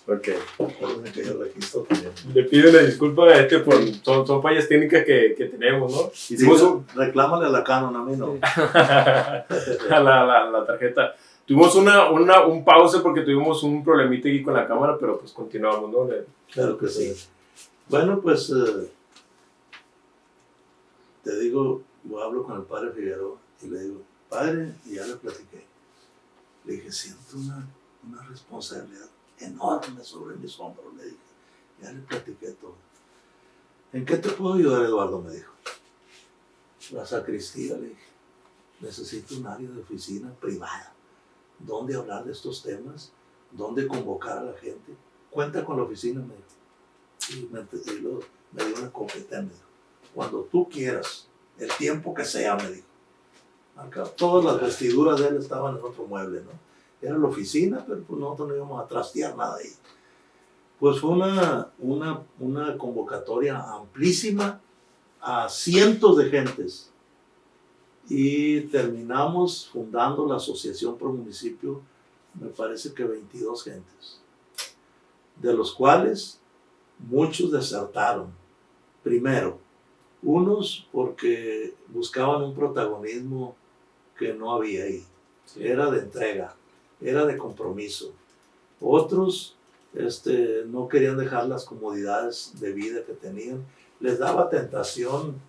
Ok. Que yo registro también. Le pido una disculpa por son fallas técnicas que tenemos, ¿no? Hicimos reclámale a la Canon, a mí no. la tarjeta. Tuvimos un pause porque tuvimos un problemita aquí con la cámara, pero pues continuamos, ¿no? Claro que sí. Bueno, pues te digo, yo hablo con el padre Figueroa y le digo, padre, y ya le platiqué. Le dije, siento una responsabilidad enorme sobre mis hombros, le dije. Ya le platiqué todo. ¿En qué te puedo ayudar, Eduardo? Me dijo. La sacristía, le dije. Necesito un área de oficina privada. ¿Dónde hablar de estos temas? ¿Dónde convocar a la gente? Cuenta con la oficina, me dijo. Y me dio una copeta, me dijo. Cuando tú quieras, el tiempo que sea, me dijo. Acá todas las vestiduras de él estaban en otro mueble, ¿no? Era la oficina, pero pues nosotros no íbamos a trastear nada ahí. Pues fue una convocatoria amplísima a cientos de gentes. Y terminamos fundando la Asociación Pro Municipio, me parece que 22 gentes, de los cuales muchos desertaron. Primero, unos porque buscaban un protagonismo que no había ahí. Sí. Era de entrega, era de compromiso. Otros no querían dejar las comodidades de vida que tenían. Les daba tentación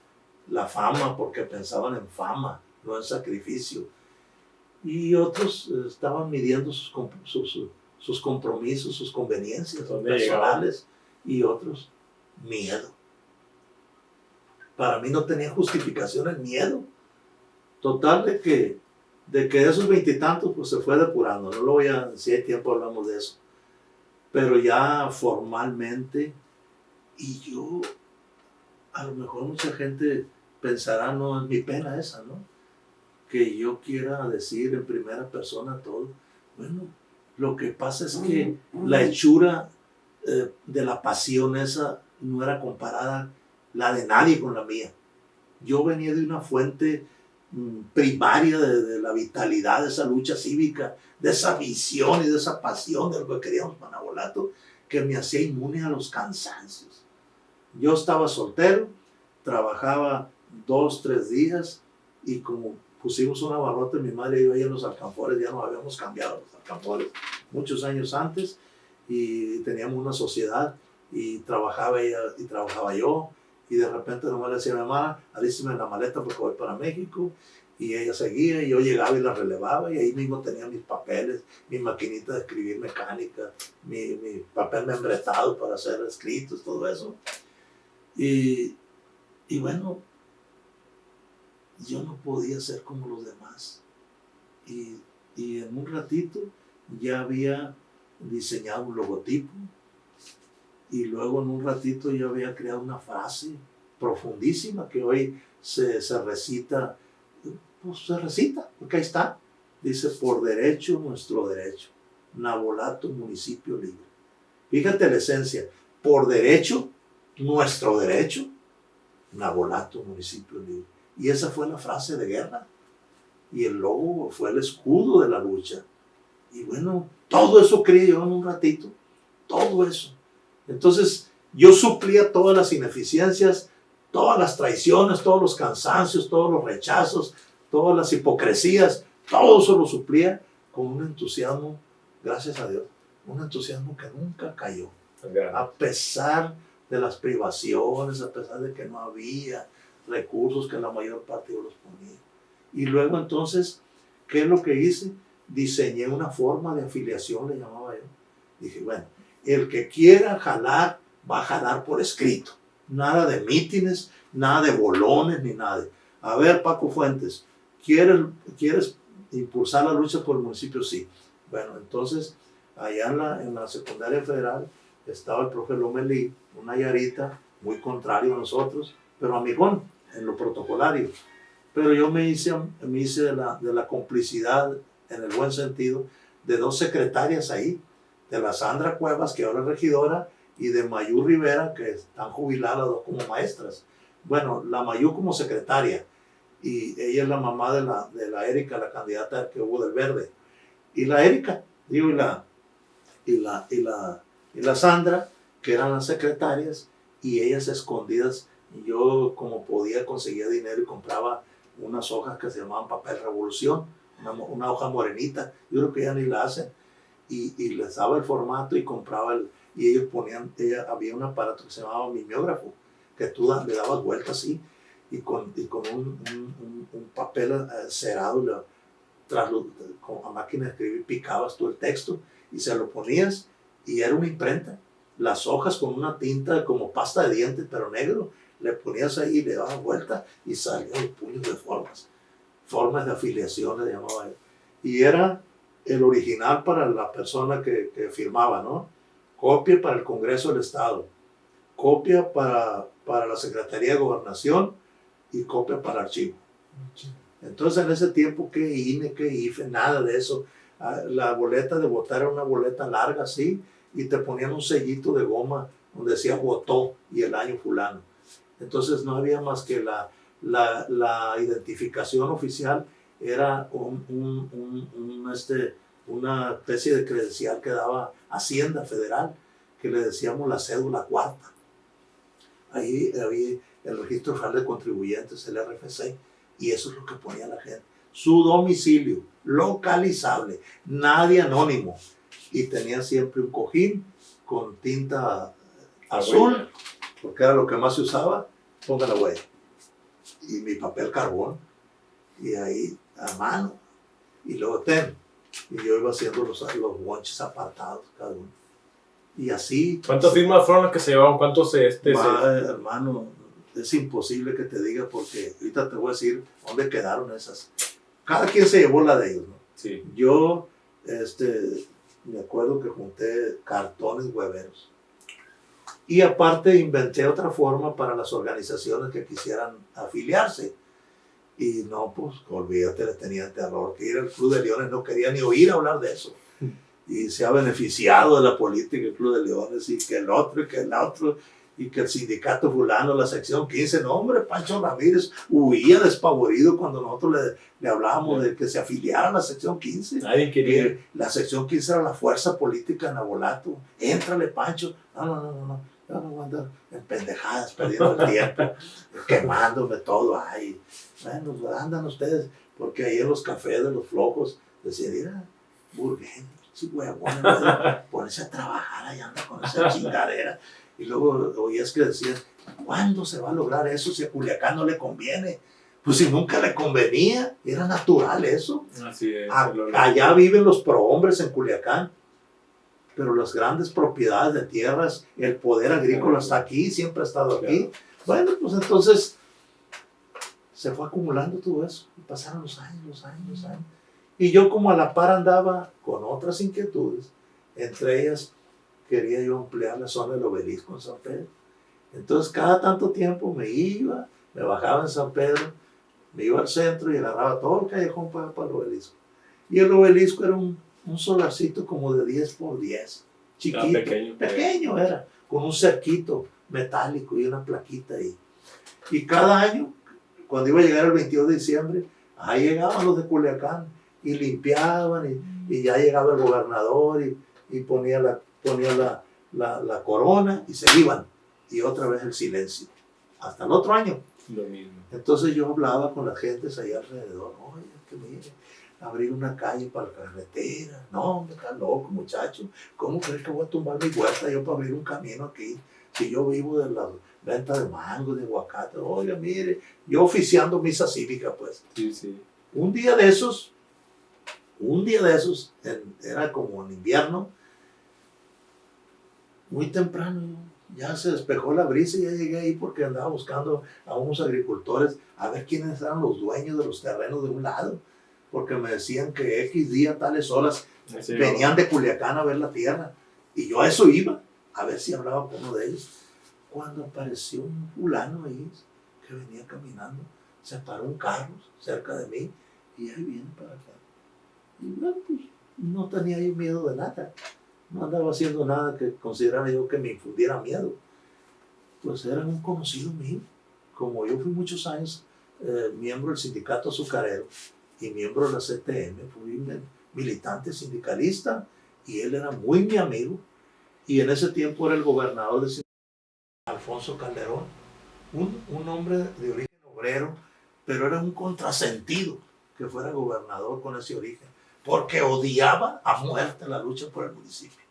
la fama porque pensaban en fama, no en sacrificio. Y otros estaban midiendo sus compromisos, sus conveniencias personales, y otros miedo. Para mí no tenía justificación el miedo. Total de que esos 20 y tantos pues se fue depurando. No lo voy a, si hay tiempo hablamos de eso. Pero ya formalmente, y yo, a lo mejor mucha gente pensará, no es mi pena esa, ¿no? Que yo quiera decir en primera persona todo. Bueno, lo que pasa es que la hechura de la pasión esa no era comparada la de nadie con la mía. Yo venía de una fuente primaria de la vitalidad, de esa lucha cívica, de esa visión y de esa pasión de lo que queríamos para Nabolato, que me hacía inmune a los cansancios. Yo estaba soltero, trabajaba 2-3 días y como pusimos una barrota, mi madre y yo ahí en los alcanfores, ya nos habíamos cambiado los alcanfores muchos años antes y teníamos una sociedad y trabajaba ella y trabajaba yo. Y de repente nomás le decía a mi mamá, alísteme en la maleta porque voy para México. Y ella seguía y yo llegaba y la relevaba y ahí mismo tenía mis papeles, mi maquinita de escribir mecánica, mi papel membretado para hacer escritos, todo eso. Y bueno, yo no podía ser como los demás. Y en un ratito ya había diseñado un logotipo, y luego en un ratito yo había creado una frase profundísima que hoy se recita, pues se recita, porque ahí está. Dice, por derecho, nuestro derecho. Navolato, municipio libre. Fíjate la esencia. Por derecho, nuestro derecho. Navolato, municipio libre. Y esa fue la frase de guerra. Y el logo fue el escudo de la lucha. Y bueno, todo eso creí yo en un ratito. Todo eso. Entonces, yo suplía todas las ineficiencias, todas las traiciones, todos los cansancios, todos los rechazos, todas las hipocresías. Todo eso lo suplía con un entusiasmo, gracias a Dios, un entusiasmo que nunca cayó. A pesar de las privaciones, a pesar de que no había recursos que la mayor parte yo los ponía. Y luego entonces, ¿qué es lo que hice? Diseñé una forma de afiliación, le llamaba yo. Dije, bueno, el que quiera jalar, va a jalar por escrito. Nada de mítines, nada de bolones, ni nada. A ver, Paco Fuentes, ¿quieres impulsar la lucha por el municipio? Sí. Bueno, entonces, allá en la secundaria federal estaba el profe Lomelí, una yarita, muy contrario a nosotros, pero amigón en lo protocolario. Pero yo me hice de la complicidad, en el buen sentido, de dos secretarias ahí, de la Sandra Cuevas, que ahora es regidora, y de Mayú Rivera, que están jubiladas las dos como maestras. Bueno, la Mayú como secretaria, y ella es la mamá de la Erika, la candidata que hubo del Verde. Y la Erika, digo, y la Sandra, que eran las secretarias, y ellas escondidas, yo como podía conseguía dinero y compraba unas hojas que se llamaban papel revolución, una hoja morenita, yo creo que ya ni la hacen, y les daba el formato y compraba y ellos ponían, había un aparato que se llamaba mimeógrafo, que tú le dabas vueltas así, y con un papel cerado, con a máquina de escribir, picabas tú el texto y se lo ponías y era una imprenta. Las hojas con una tinta como pasta de dientes, pero negro, le ponías ahí, le dabas vuelta y salían los puños de formas de afiliaciones, llamaba él. Y era el original para la persona que firmaba, ¿no? Copia para el Congreso del Estado, copia para la Secretaría de Gobernación y copia para el archivo. Entonces en ese tiempo, ¿qué INE, qué IFE? Nada de eso. La boleta de votar era una boleta larga así y te ponían un sellito de goma donde decía votó y el año fulano. Entonces no había más que la identificación oficial, era una especie de credencial que daba Hacienda Federal, que le decíamos la cédula cuarta. Ahí había el Registro Federal de Contribuyentes, el RFC, y eso es lo que ponía la gente. Su domicilio, localizable, nadie anónimo. Y tenía siempre un cojín con tinta azul, porque era lo que más se usaba, ponga la huella. Y mi papel carbón, y ahí a mano, y luego ten. Y yo iba haciendo los bonches apartados cada uno. Y así. ¿Cuántas firmas fueron las que se llevaron? ¿Cuántos hermano, es imposible que te diga porque ahorita te voy a decir dónde quedaron esas. Cada quien se llevó la de ellos, ¿no? Sí. Yo, me acuerdo que junté cartones hueveros. Y aparte inventé otra forma para las organizaciones que quisieran afiliarse. Y no, pues olvídate, le tenían terror. Que ir al Club de Leones no quería ni oír hablar de eso. Y se ha beneficiado de la política el Club de Leones y que el otro y que el otro y que el sindicato fulano, la sección 15. No, hombre, Pancho Ramírez huía despavorido cuando nosotros le hablábamos de que se afiliara a la sección 15. Nadie quería. La sección 15 era la fuerza política de Navolato. Éntrale, Pancho. No. Yo no voy a andar en pendejadas, perdiendo el tiempo, quemándome todo. Ay, bueno, andan ustedes, porque ahí en los cafés de los flojos decían, mira, burgués, sí, huevón, ponerse a trabajar, ahí anda con esa chingadera. Y luego oías que decían, ¿cuándo se va a lograr eso si a Culiacán no le conviene? Pues si nunca le convenía, era natural eso. Así es. Allá viven los prohombres en Culiacán. Pero las grandes propiedades de tierras, el poder agrícola está aquí, siempre ha estado aquí. Bueno, pues entonces se fue acumulando todo eso. Y pasaron los años. Y yo como a la par andaba con otras inquietudes, Entre ellas, quería yo ampliar la zona del Obelisco en San Pedro. Entonces, cada tanto tiempo me bajaba en San Pedro, me iba al centro y agarraba todo el callejón para el Obelisco. Y el Obelisco era un solarcito como de 10 por 10, chiquito, pequeño era, con un cerquito metálico y una plaquita ahí. Y cada año, cuando iba a llegar el 22 de diciembre, ahí llegaban los de Culiacán y limpiaban y ya llegaba el gobernador y ponía la corona y se iban. Y otra vez el silencio. Hasta el otro año. Lo mismo. Entonces yo hablaba con las gentes ahí alrededor. Oye, que mire, abrir una calle para la carretera. No, me está loco, muchacho. ¿Cómo crees que voy a tumbar mi huerta yo para abrir un camino aquí? Si yo vivo de la venta de mango, de aguacate. Oiga, mire, yo oficiando misa cívica, pues. Sí, sí. Un día de esos, era como en invierno, muy temprano, ya se despejó la brisa y ya llegué ahí porque andaba buscando a unos agricultores a ver quiénes eran los dueños de los terrenos de un lado, porque me decían que X día, tales horas, venían de Culiacán a ver la tierra, y yo a eso iba, a ver si hablaba con uno de ellos. Cuando apareció un fulano ahí, que venía caminando, se paró un carro cerca de mí, y ahí viene para acá. Y bueno, pues no tenía yo miedo de nada. No andaba haciendo nada que considerara yo que me infundiera miedo. Pues era un conocido mío. Como yo fui muchos años miembro del sindicato azucarero y miembro de la CTM, fui militante sindicalista y él era muy mi amigo. Y en ese tiempo era el gobernador de Alfonso Calderón, un hombre de origen obrero, pero era un contrasentido que fuera gobernador con ese origen, porque odiaba a muerte la lucha por el municipio.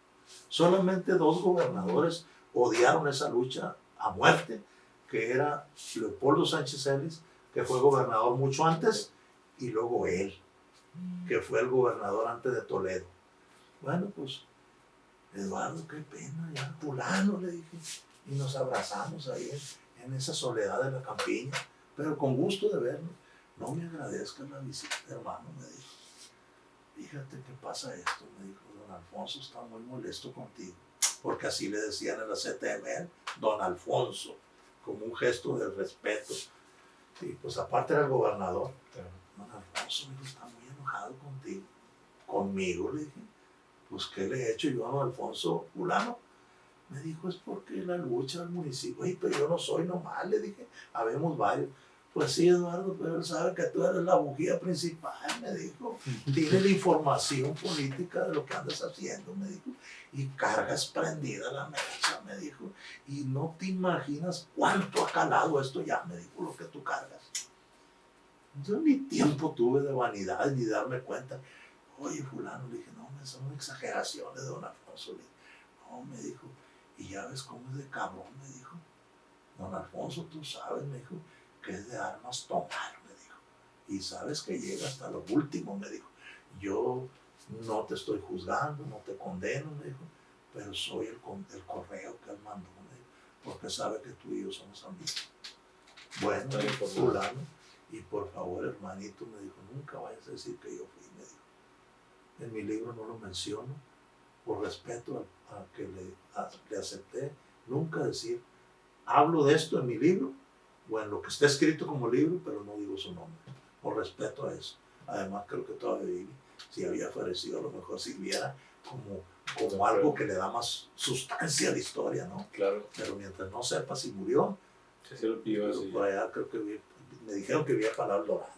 Solamente 2 gobernadores odiaron esa lucha a muerte, que era Leopoldo Sánchez Ellis, que fue gobernador mucho antes, y luego él, que fue el gobernador antes de Toledo. Bueno, pues, Eduardo, qué pena, ya fulano, le dije, y nos abrazamos ahí en esa soledad de la campiña, pero con gusto de vernos. No me agradezcas la visita, hermano, me dijo. Fíjate qué pasa esto, me dijo, don Alfonso está muy molesto contigo, porque así le decían en la CTM, don Alfonso, como un gesto de respeto. Y pues aparte era el gobernador. Don Alfonso, me dijo, está muy enojado contigo. Conmigo, le dije, pues ¿qué le he hecho yo a don Alfonso fulano? Me dijo, es porque la lucha del municipio. Oye, pero yo no soy nomás, le dije, habemos varios. Pues sí, Eduardo, pero él sabe que tú eres la bujía principal, me dijo. Tiene la información política de lo que andas haciendo, me dijo. Y cargas prendida la mecha, me dijo. Y no te imaginas cuánto ha calado esto ya, me dijo, lo que tú cargas. Yo ni tiempo tuve de vanidad ni de darme cuenta. Oye, fulano, le dije, no, son exageraciones de don Alfonso. Le dije, no, me dijo, y ya ves cómo es de cabrón, me dijo. Don Alfonso, tú sabes, me dijo, que es de armas tomar, me dijo. Y sabes que llega hasta lo último, me dijo. Yo no te estoy juzgando, no te condeno, me dijo, pero soy el correo que él mandó, me dijo, porque sabe que tú y yo somos amigos. Bueno, fulano, y por favor, hermanito, me dijo, nunca vayas a decir que yo fui, me dijo. En mi libro no lo menciono, por respeto a que le acepté, nunca decir, hablo de esto en mi libro, o en lo que está escrito como libro, pero no digo su nombre, por respeto a eso. Además, creo que todavía vive. Si había fallecido, a lo mejor sirviera como algo que le da más sustancia a la historia, ¿no? Claro. Pero mientras no sepa si murió, se lo pidió así. Por allá creo que me dijeron que vivía para el Dorado,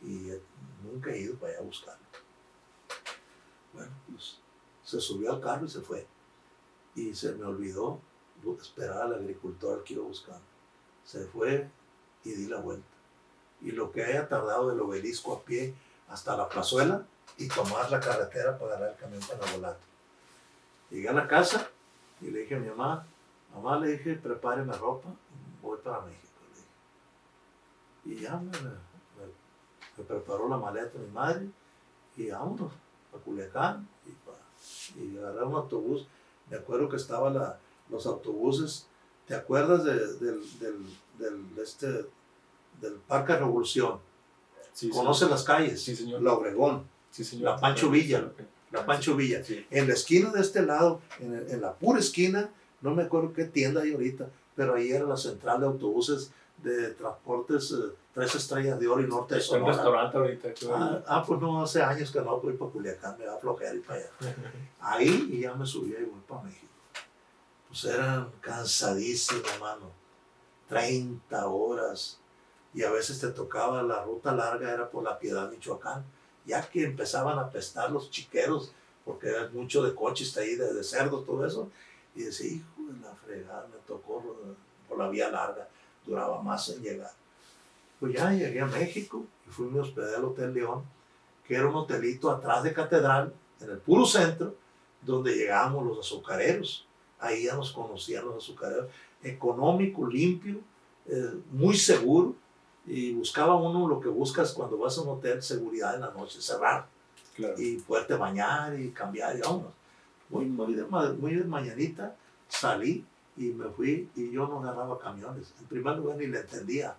y nunca he ido para allá a buscarlo. Bueno, pues se subió al carro y se fue. Y se me olvidó esperar al agricultor que iba buscando. Se fue y di la vuelta. Y lo que haya tardado del Obelisco a pie hasta la plazuela y tomar la carretera para agarrar el camión para Navolato. Llegué a la casa y le dije a mi mamá, le dije, prepáreme ropa, voy para México. Le dije. Y ya me preparó la maleta mi madre y vámonos a Culiacán y agarré un autobús. Me acuerdo que estaban los autobuses. ¿Te acuerdas del Parque Revolución? Sí, ¿Conoces las calles? Sí, señor. La Obregón, sí, señor. la Pancho Villa, la Pancho Villa. Sí. En la esquina de este lado, en la pura esquina, no me acuerdo qué tienda hay ahorita, pero ahí era la central de autobuses de transportes 3 Estrellas de Oro y Norte de Está un Sonora. restaurante ahorita. Pues no, hace años que no voy para Culiacán, me da flojera ir para allá. Ahí y ya me subí y voy para México. Pues eran cansadísimos, mano. 30 horas. Y a veces te tocaba la ruta larga, era por La Piedad, Michoacán. Ya que empezaban a apestar los chiqueros, porque era mucho de coches ahí, de cerdos, todo eso. Y decía, hijo de la fregada, me tocó por la vía larga. Duraba más en llegar. Pues ya llegué a México y fui, me hospedé al Hotel León, que era un hotelito atrás de Catedral, en el puro centro, donde llegábamos los azucareros. Ahí ya nos conocían los azucareros. Económico, limpio, muy seguro. Y buscaba uno lo que buscas cuando vas a un hotel, seguridad en la noche, cerrar. Claro. Y poderte bañar y cambiar y vámonos. Muy de mañanita salí y me fui y yo no agarraba camiones. En primer lugar ni le entendía.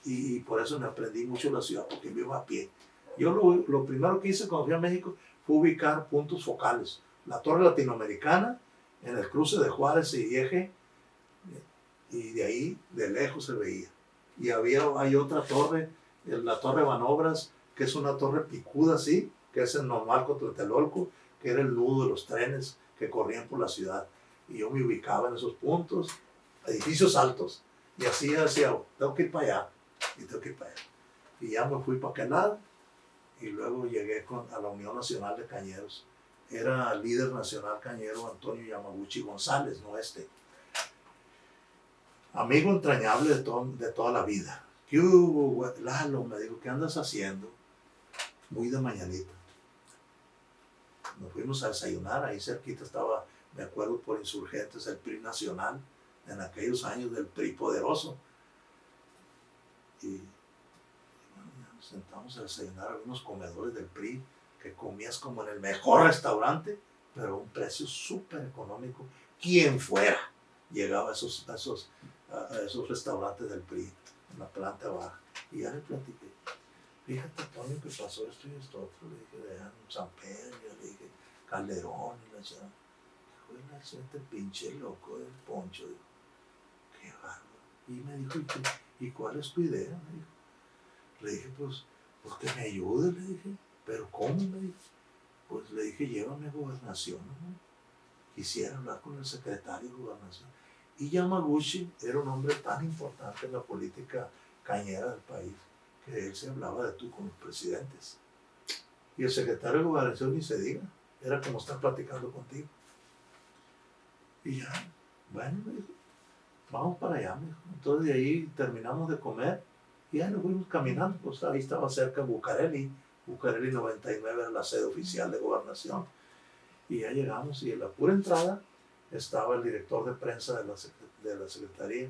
Y por eso me aprendí mucho la ciudad, porque me iba a pie. Yo lo primero que hice cuando fui a México fue ubicar puntos focales. La Torre Latinoamericana, en el cruce de Juárez y Eje, y de ahí de lejos se veía. Y hay otra torre, la Torre Banobras, que es una torre picuda así, que es en Nomalco, Tlatelolco, que era el nudo de los trenes que corrían por la ciudad. Y yo me ubicaba en esos puntos, edificios altos, y así decía, tengo que ir para allá, y tengo que ir para allá. Y ya me fui para aquel lado, y luego llegué a la Unión Nacional de Cañeros. Era líder nacional cañero Antonio Yamaguchi González, no este. Amigo entrañable de toda la vida. ¿Qué hubo, Lalo? Me dijo, ¿qué andas haciendo? Muy de mañanita. Nos fuimos a desayunar, ahí cerquita estaba, me acuerdo, por Insurgentes, el PRI Nacional, en aquellos años del PRI poderoso. Y bueno, ya nos sentamos a desayunar a unos comedores del PRI, que comías como en el mejor restaurante, pero a un precio súper económico. Quien fuera llegaba a esos restaurantes del PRI, en la planta baja. Y ya le platiqué. Fíjate, Antonio, que pasó esto y esto otro. Le dije, de San Pedro, le dije, Calderón, y la chica. Dijo, este pinche loco del Poncho. Dijo, qué bárbaro. Y me dijo, ¿y cuál es tu idea? Me dijo. Le dije, pues que me ayude, le dije. ¿Pero cómo? Me dijo. Pues le dije, llévame a Gobernación, ¿no? Quisiera hablar con el secretario de Gobernación. Y Yamaguchi era un hombre tan importante en la política cañera del país, que él se hablaba de tú con los presidentes. Y el secretario de Gobernación ni se diga, era como estar platicando contigo. Y ya, bueno, me dijo, vamos para allá, me dijo. Entonces de ahí terminamos de comer y ya nos fuimos caminando, pues ahí estaba cerca Bucareli. Bucareli 99 era la sede oficial de Gobernación. Y ya llegamos y en la pura entrada estaba el director de prensa de la Secretaría,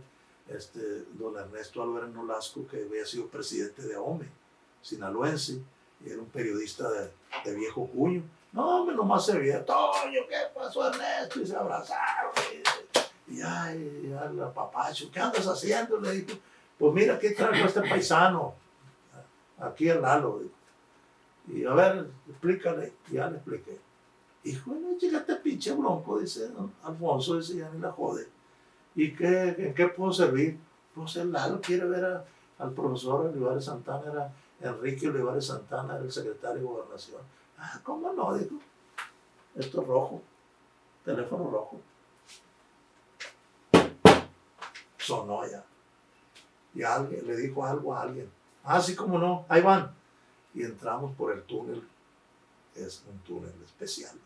don Ernesto Álvarez Nolasco, que había sido presidente de AOME, sinaloense, y era un periodista de viejo cuño. No, hombre, nomás se veía, Toño, ¿qué pasó, Ernesto? Y se abrazaron, y ya el apapacho, ¿qué andas haciendo? Le dijo, pues mira, aquí traigo a este paisano, aquí el Lalo. Y a ver, explícale, ya le expliqué. Hijo, no llegaste pinche bronco, dice don Alfonso, dice, ya ni la jode. ¿Y en qué puedo servir? Pues el Lalo quiere ver al profesor Olivares Santana, era Enrique Olivares Santana, era el secretario de Gobernación. Ah, ¿cómo no? Dijo, esto es rojo, teléfono rojo. Sonó ya. Y alguien le dijo algo a alguien. Ah, sí, cómo no, ahí van. Y entramos por el túnel, es un túnel especial,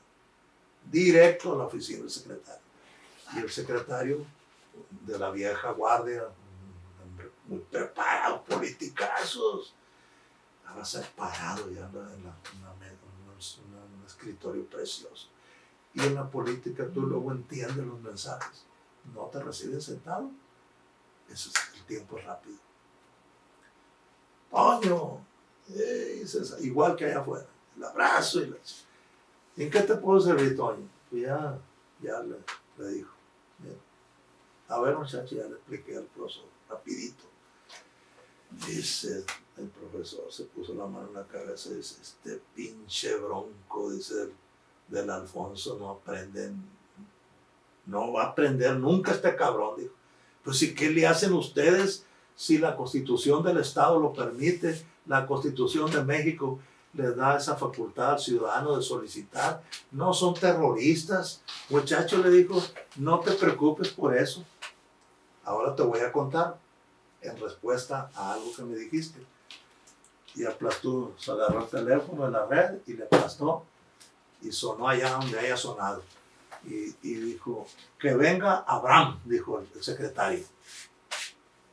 directo a la oficina del secretario. Y el secretario de la vieja guardia, muy preparado, politicazos, estaba parado ya en un escritorio precioso. Y en la política tú luego entiendes los mensajes. No te reciben sentado, eso es, el tiempo es rápido. Toño, igual que allá afuera, el abrazo y ¿en qué te puedo servir, Toño? Pues ya le dijo. Bien. A ver, muchacho, ya le expliqué al profesor, rapidito. Dice el profesor, se puso la mano en la cabeza y dice, este pinche bronco, dice, del Alfonso no aprenden, no va a aprender nunca este cabrón, dijo. Pues ¿y qué le hacen ustedes si la Constitución del Estado lo permite? La Constitución de México les da esa facultad al ciudadano de solicitar. No son terroristas. Muchacho, le dijo, no te preocupes por eso. Ahora te voy a contar en respuesta a algo que me dijiste. Y aplastó, se agarró el teléfono de la red y le aplastó y sonó allá donde haya sonado. Y dijo, que venga Abraham, dijo el secretario.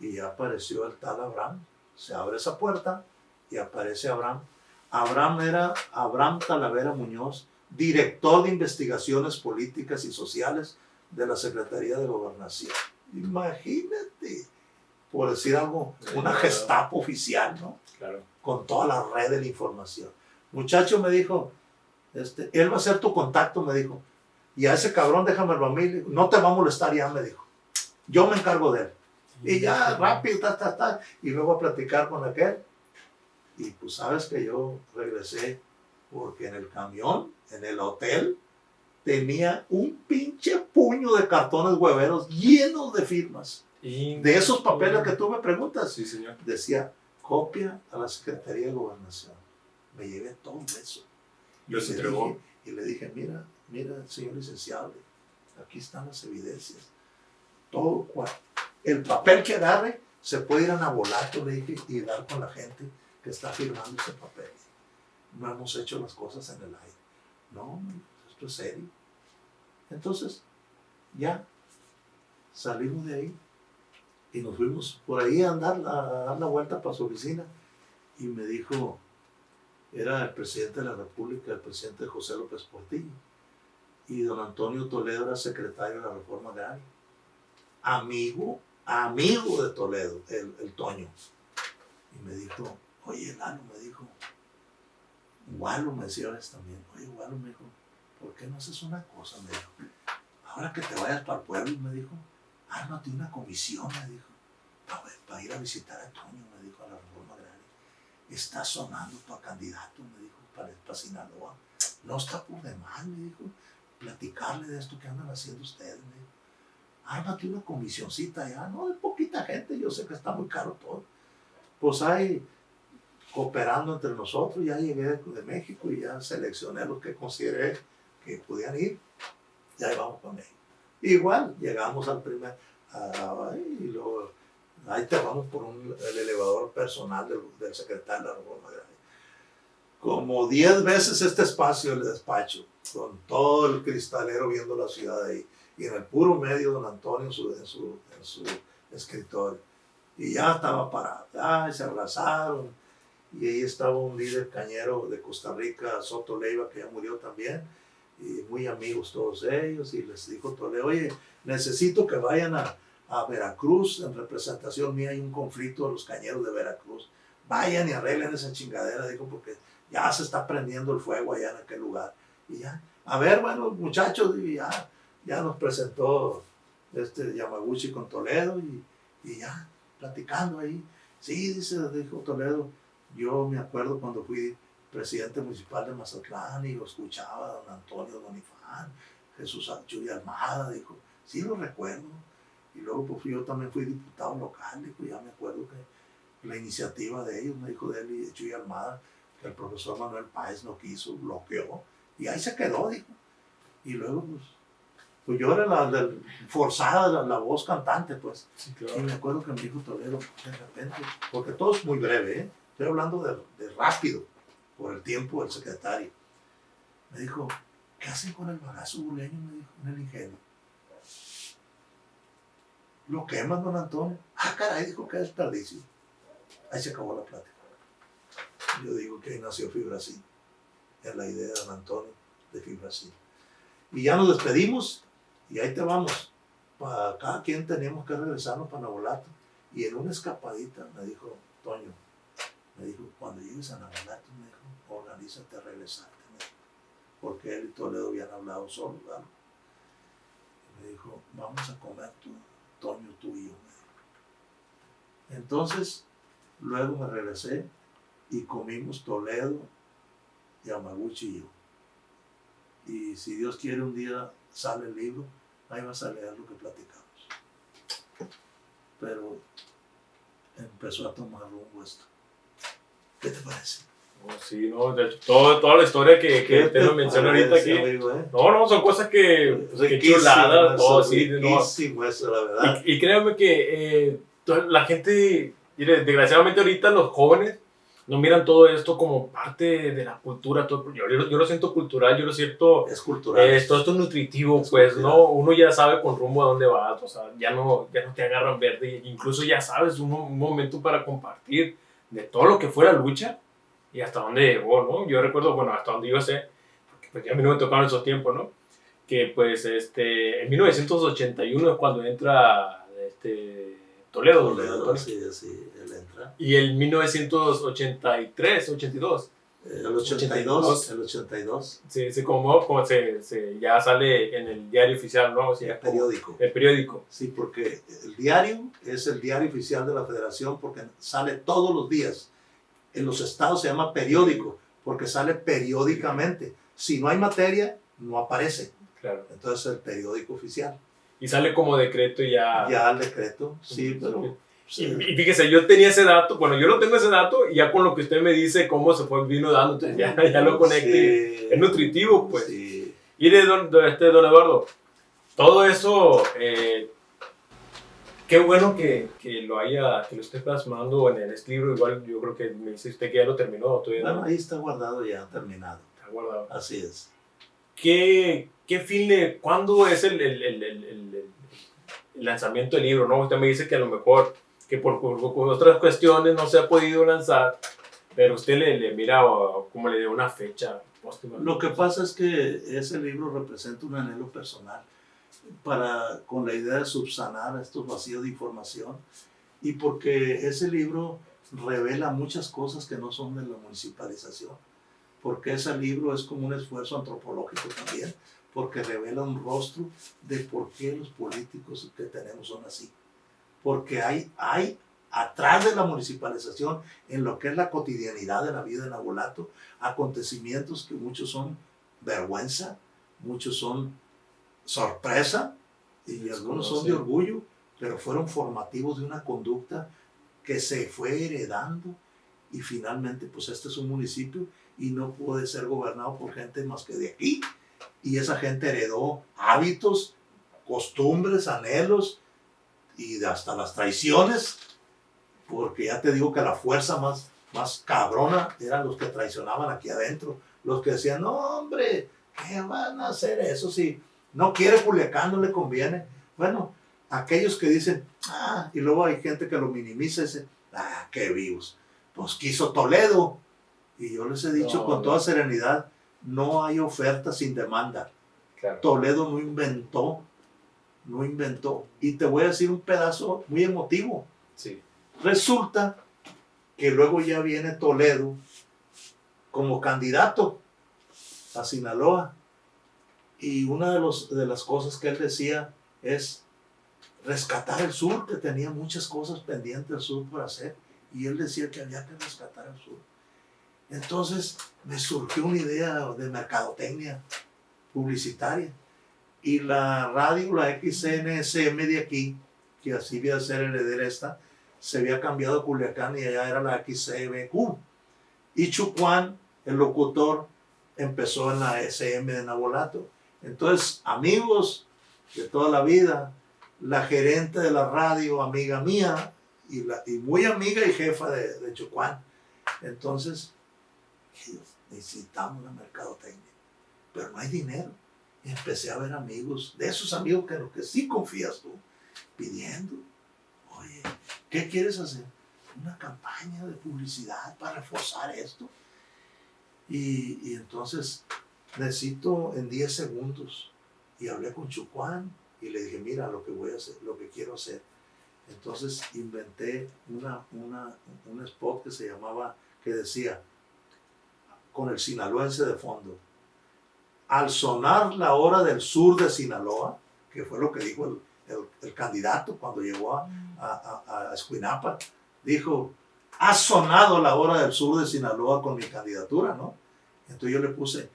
Y ya apareció el tal Abraham. Se abre esa puerta y aparece Abraham. Abraham era Abraham Talavera Muñoz, director de investigaciones políticas y sociales de la Secretaría de Gobernación. Imagínate, por decir algo, una Gestapo oficial, ¿no? Claro. Con toda la red de la información. Muchacho me dijo, él va a ser tu contacto, me dijo. Y a ese cabrón déjamelo a mí, no te va a molestar ya, me dijo. Yo me encargo de él. Y ya, rápido, y luego a platicar con aquel. Y pues sabes que yo regresé porque en el camión, en el hotel, tenía un pinche puño de cartones hueveros llenos de firmas. De esos papeles que tú me preguntas. Sí, señor. Decía, copia a la Secretaría de Gobernación. Me llevé todo eso. Los entregó. Y le dije, mira, señor licenciado, aquí están las evidencias. Todo cual. El papel que agarre se puede ir a Nabolato, le dije, y dar con la gente que está firmando ese papel. No hemos hecho las cosas en el aire. No, esto es serio. Entonces, ya salimos de ahí y nos fuimos por ahí a dar la vuelta para su oficina. Y me dijo, era el presidente de la República, el presidente José López Portillo. Y don Antonio Toledo era secretario de la Reforma Agraria. Amigo de Toledo, el Toño. Y me dijo, oye, Lalo, me dijo, Gualo, me decía ahora también, oye, Gualo, me dijo, ¿por qué no haces una cosa? Me dijo, ahora que te vayas para el pueblo, me dijo, ármate una comisión, me dijo, para ir a visitar a Toño, me dijo, a la Reforma Agraria. Está sonando para candidato, me dijo, para Sinaloa. No está por demás, me dijo, platicarle de esto que andan haciendo ustedes, me dijo. Ármate una comisioncita ya, no de poquita gente, yo sé que está muy caro todo. Pues ahí, cooperando entre nosotros, ya llegué de México y ya seleccioné a los que consideré que podían ir. Y ahí vamos con México. Igual, llegamos al primer, y luego, ahí te vamos por el elevador personal del secretario de la Reforma Agraria. Como 10 veces este espacio, el despacho, con todo el cristalero viendo la ciudad ahí. Y en el puro medio don Antonio en su escritorio. Y ya estaba parado, y se abrazaron. Y ahí estaba un líder cañero de Costa Rica, Soto Leiva, que ya murió también. Y muy amigos todos ellos. Y les dijo Toledo, oye, necesito que vayan a Veracruz. En representación mía hay un conflicto de los cañeros de Veracruz. Vayan y arreglen esa chingadera, dijo, porque ya se está prendiendo el fuego allá en aquel lugar. Y ya, a ver, bueno, muchachos, y ya nos presentó Yamaguchi con Toledo y ya, platicando ahí. Sí, dijo Toledo, yo me acuerdo cuando fui presidente municipal de Mazatlán y lo escuchaba a don Antonio Donifán, Jesús Chuy Almada, dijo, sí lo recuerdo. Y luego pues yo también fui diputado local, dijo, ya me acuerdo que la iniciativa de ellos, me dijo de él y de Chuy Almada, que el profesor Manuel Páez no quiso, bloqueó, y ahí se quedó, dijo. Y luego pues yo era forzada la voz cantante, pues. Sí, claro. Y me acuerdo que me dijo Toledo, de repente, porque todo es muy breve, estoy hablando de rápido, por el tiempo del secretario. Me dijo, ¿qué hacen con el bagazo burgueño? Me dijo, en el ingenio. Lo queman, don Antonio. Ah, caray, dijo, qué desperdicio. Ahí se acabó la plática. Yo digo que ahí nació Fibracil. Es la idea de don Antonio de Fibracil. Y ya nos despedimos y ahí te vamos. Para cada quien teníamos que regresarnos para Nabolato. Y en una escapadita me dijo Toño, me dijo, cuando llegues a Nabolato, me dijo, organízate a regresarte. Me dijo, porque él y Toledo habían hablado solo, ¿verdad? Y me dijo, vamos a comer tú, Toño, tú y yo. Me dijo. Entonces, luego me regresé y comimos Toledo, Yamaguchi y yo. Y si Dios quiere, un día sale el libro, ahí vas a leer lo que platicamos. Pero empezó a tomar rumbo esto. ¿Qué te parece? Oh, sí, no, de hecho, toda la historia que te lo menciona ahorita aquí. Amigo, No, son cosas que chuladas, todo sí, riquísimo eso, la verdad. Y créanme que la gente, desgraciadamente ahorita los jóvenes no miran todo esto como parte de la cultura. Todo, yo lo siento cultural, yo lo siento. Es cultural. Todo esto es nutritivo, pues, cultural. ¿No? Uno ya sabe con rumbo a dónde vas, o sea, ya no te agarran verde, incluso ya sabes un momento para compartir de todo lo que fue la lucha y hasta dónde llegó, ¿no? Yo recuerdo, bueno, hasta donde yo sé, porque pues ya a mí no me tocaron esos tiempos, ¿no? Que pues en 1981 es cuando entra Toledo. Sí, él entra. Y el 1983, 82. El 82. Sí, como ya sale en el diario oficial, ¿no? O sea, el periódico. El periódico. Sí, porque el diario es el diario oficial de la federación porque sale todos los días. En los estados se llama periódico porque sale periódicamente. Si no hay materia, no aparece. Claro. Entonces el periódico oficial. Y sale como decreto ya. Ya el decreto, sí, pero... Sí. Y fíjese, yo tenía ese dato, bueno, yo no tengo ese dato y ya con lo que usted me dice cómo se vino dando, entonces ya lo conecté. Sí, es nutritivo, pues. Sí. Y don Eduardo, todo eso, qué bueno que lo esté plasmando en este libro. Igual yo creo que me dice usted que ya lo terminó. Todavía bueno, no. Ahí está guardado ya, terminado. Está guardado. Así es. ¿Qué fin cuándo es el lanzamiento del libro, ¿no? Usted me dice que a lo mejor que por otras cuestiones no se ha podido lanzar, pero usted le mira como le dio una fecha póstuma. Lo que pasa es que ese libro representa un anhelo personal con la idea de subsanar estos vacíos de información y porque ese libro revela muchas cosas que no son de la municipalización, porque ese libro es como un esfuerzo antropológico también, porque revela un rostro de por qué los políticos que tenemos son así. Porque hay atrás de la municipalización, en lo que es la cotidianidad de la vida en Nabolato, acontecimientos que muchos son vergüenza, muchos son sorpresa y algunos son de orgullo, pero fueron formativos de una conducta que se fue heredando y finalmente pues este es un municipio y no puede ser gobernado por gente más que de aquí. Y esa gente heredó hábitos, costumbres, anhelos y hasta las traiciones, porque ya te digo que la fuerza más cabrona eran los que traicionaban aquí adentro, los que decían, no hombre, ¿qué van a hacer eso si no quiere Culiacán, no le conviene? Bueno, aquellos que dicen, y luego hay gente que lo minimiza y dice, qué vivos, pues quiso Toledo, y yo les he dicho con toda serenidad, no hay oferta sin demanda. Claro. Toledo no inventó. Y te voy a decir un pedazo muy emotivo. Sí. Resulta que luego ya viene Toledo como candidato a Sinaloa. Y una de las cosas que él decía es rescatar el sur, que tenía muchas cosas pendientes del sur por hacer. Y él decía que había que rescatar el sur. Entonces me surgió una idea de mercadotecnia publicitaria y la radio, la XNSM de aquí, que así iba a ser heredera esta, se había cambiado a Culiacán y allá era la XCBQ. Y Chucuán, el locutor, empezó en la SM de Nabolato. Entonces, amigos de toda la vida, la gerente de la radio, amiga mía, y muy amiga y jefa de Chucuán. Entonces, necesitamos la mercadotecnia, pero no hay dinero. Y empecé a ver amigos, de esos amigos que lo que sí confías tú, pidiendo, oye, ¿qué quieres hacer? Una campaña de publicidad para reforzar esto. Y entonces necesito en 10 segundos. Y hablé con Chucuán y le dije, mira lo que voy a hacer, lo que quiero hacer. Entonces inventé un spot que decía, con el sinaloense de fondo, al sonar la hora del sur de Sinaloa, que fue lo que dijo el candidato cuando llegó a Escuinapa, dijo, ha sonado la hora del sur de Sinaloa con mi candidatura, ¿no? Entonces yo le puse,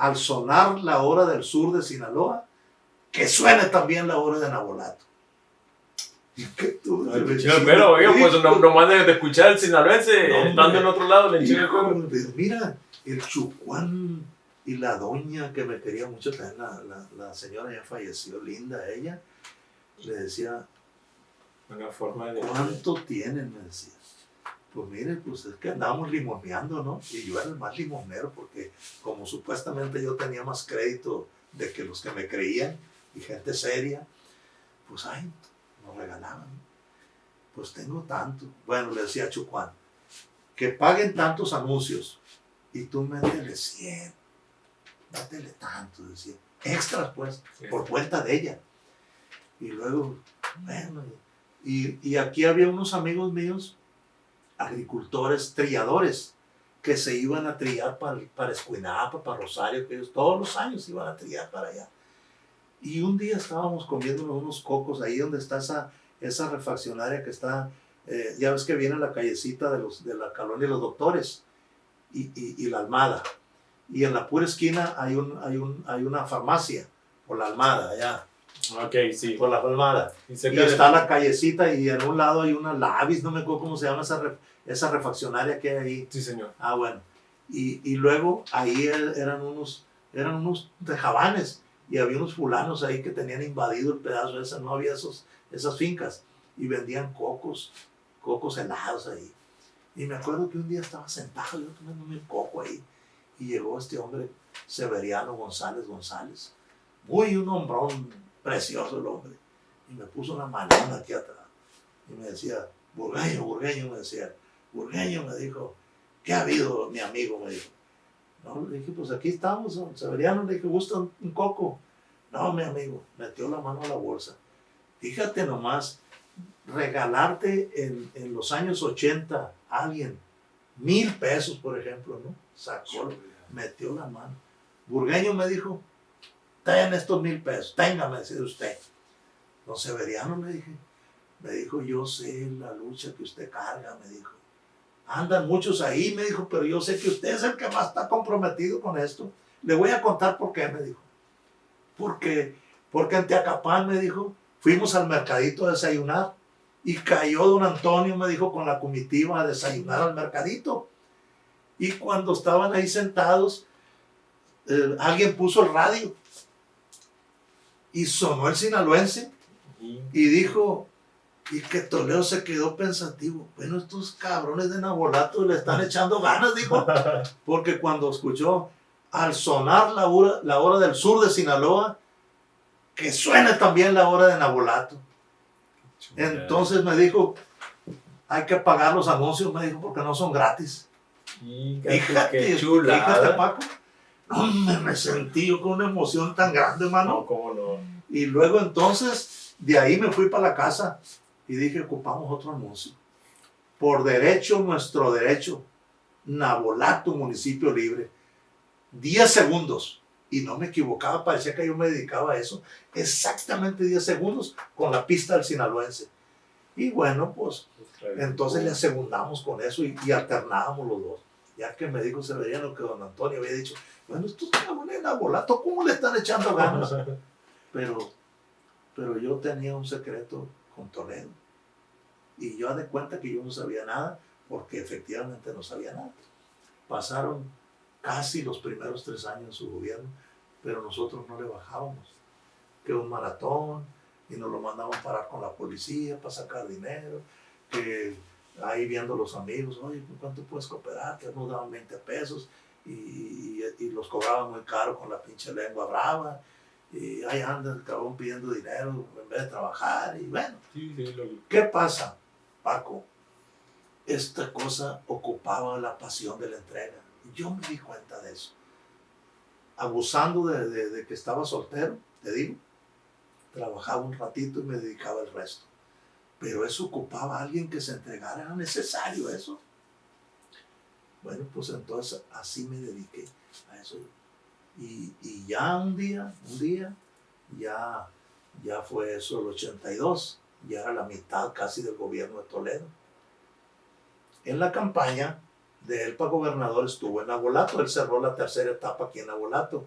al sonar la hora del sur de Sinaloa, que suene también la hora de Navolato. ¿Y qué tú? Pero, oiga, pues nomás de escuchar el sinaloense, estando en otro lado, le eché el juego. Mira, el Chucuán y la doña que me quería mucho, también la señora ya falleció, linda ella, le decía, una forma de... ¿cuánto tienen? Me decía. Pues mire, pues es que andábamos limoneando, ¿no? Y yo era el más limonero porque como supuestamente yo tenía más crédito de que los que me creían y gente seria, pues ay, nos regalaban. Pues tengo tanto. Bueno, le decía a Chucuán, que paguen tantos anuncios y tú métele 100, métele tanto, decía. Extras, pues, sí, por cuenta de ella. Y luego, bueno, y aquí había unos amigos míos, agricultores, trilladores, que se iban a trillar para Escuinapa, para Rosario, que ellos todos los años iban a trillar para allá. Y un día estábamos comiendo unos cocos ahí donde está esa refaccionaria que está, ya ves que viene la callecita de la colonia de los doctores y la Almada. Y en la pura esquina hay una farmacia, por la Almada, allá. Ok, sí. Por la Almada. Y está la callecita y en un lado hay una Lavis, no me acuerdo cómo se llama esa refaccionaria que hay ahí. Sí, señor. Ah, bueno. Y luego ahí eran unos tejabanes y había unos fulanos ahí que tenían invadido el pedazo ese, no había esas fincas y vendían cocos helados ahí. Y me acuerdo que un día estaba sentado yo tomándome un coco ahí y llegó este hombre, Severiano González, muy un hombrón precioso el hombre, y me puso una manona aquí atrás y me decía, Burgueño, me decía, Burgueño, me dijo, ¿qué ha habido, mi amigo? Me dijo. No, le dije, pues aquí estamos, Severiano, le dije, ¿gusta un coco? No, mi amigo, metió la mano a la bolsa. Fíjate nomás, regalarte en los años 80 a alguien 1,000 pesos, por ejemplo, ¿no? Sacó, metió la mano. Burgueño me dijo, ten estos 1,000 pesos, tenga, me decía usted. Don Severiano, le dije, me dijo, yo sé la lucha que usted carga, me dijo. Andan muchos ahí, me dijo, pero yo sé que usted es el que más está comprometido con esto. Le voy a contar por qué, me dijo. Porque en Teacapán, me dijo, fuimos al mercadito a desayunar y cayó don Antonio, me dijo, con la comitiva a desayunar al mercadito. Y cuando estaban ahí sentados, alguien puso el radio y sonó el sinaloense y dijo, y que Toledo se quedó pensativo. Bueno, estos cabrones de Navolato le están echando ganas, dijo, porque cuando escuchó al sonar la hora del sur de Sinaloa, que suene también la hora de Navolato. Entonces me dijo, hay que pagar los anuncios, me dijo, porque no son gratis. Qué chula. Fíjate, Paco. No, me sentí yo con una emoción tan grande, hermano. No, cómo no. Y luego entonces, de ahí me fui para la casa y dije, ocupamos otro anuncio. Por derecho, nuestro derecho, Navolato, municipio libre. 10 segundos. Y no me equivocaba, parecía que yo me dedicaba a eso. Exactamente 10 segundos con la pista del sinaloense. Y bueno, pues, entonces le asegundamos con eso y alternábamos los dos. Ya que me dijo Severiano que don Antonio había dicho, bueno, estos cabrones de Navolato, ¿cómo le están echando ganas? Pero yo tenía un secreto con Toledo. Y yo de cuenta que yo no sabía nada, porque efectivamente no sabía nada. Pasaron casi los primeros 3 años de su gobierno, pero nosotros no le bajábamos. Que un maratón, y nos lo mandaban parar con la policía para sacar dinero, que ahí viendo los amigos, oye, ¿cuánto puedes cooperar? Que nos daban 20 pesos y los cobraban muy caro con la pinche lengua brava. Y ahí anda el cabrón pidiendo dinero en vez de trabajar. Y bueno, ¿qué pasa, Paco? Esta cosa ocupaba la pasión de la entrega. Yo me di cuenta de eso. Abusando de que estaba soltero, te digo, trabajaba un ratito y me dedicaba el resto. Pero eso ocupaba a alguien que se entregara, era necesario eso. Bueno, pues entonces así me dediqué a eso. Y ya un día, ya fue eso el 82, ya era la mitad casi del gobierno de Toledo. En la campaña de él para gobernador estuvo en Navolato. Él cerró la tercera etapa aquí en Navolato.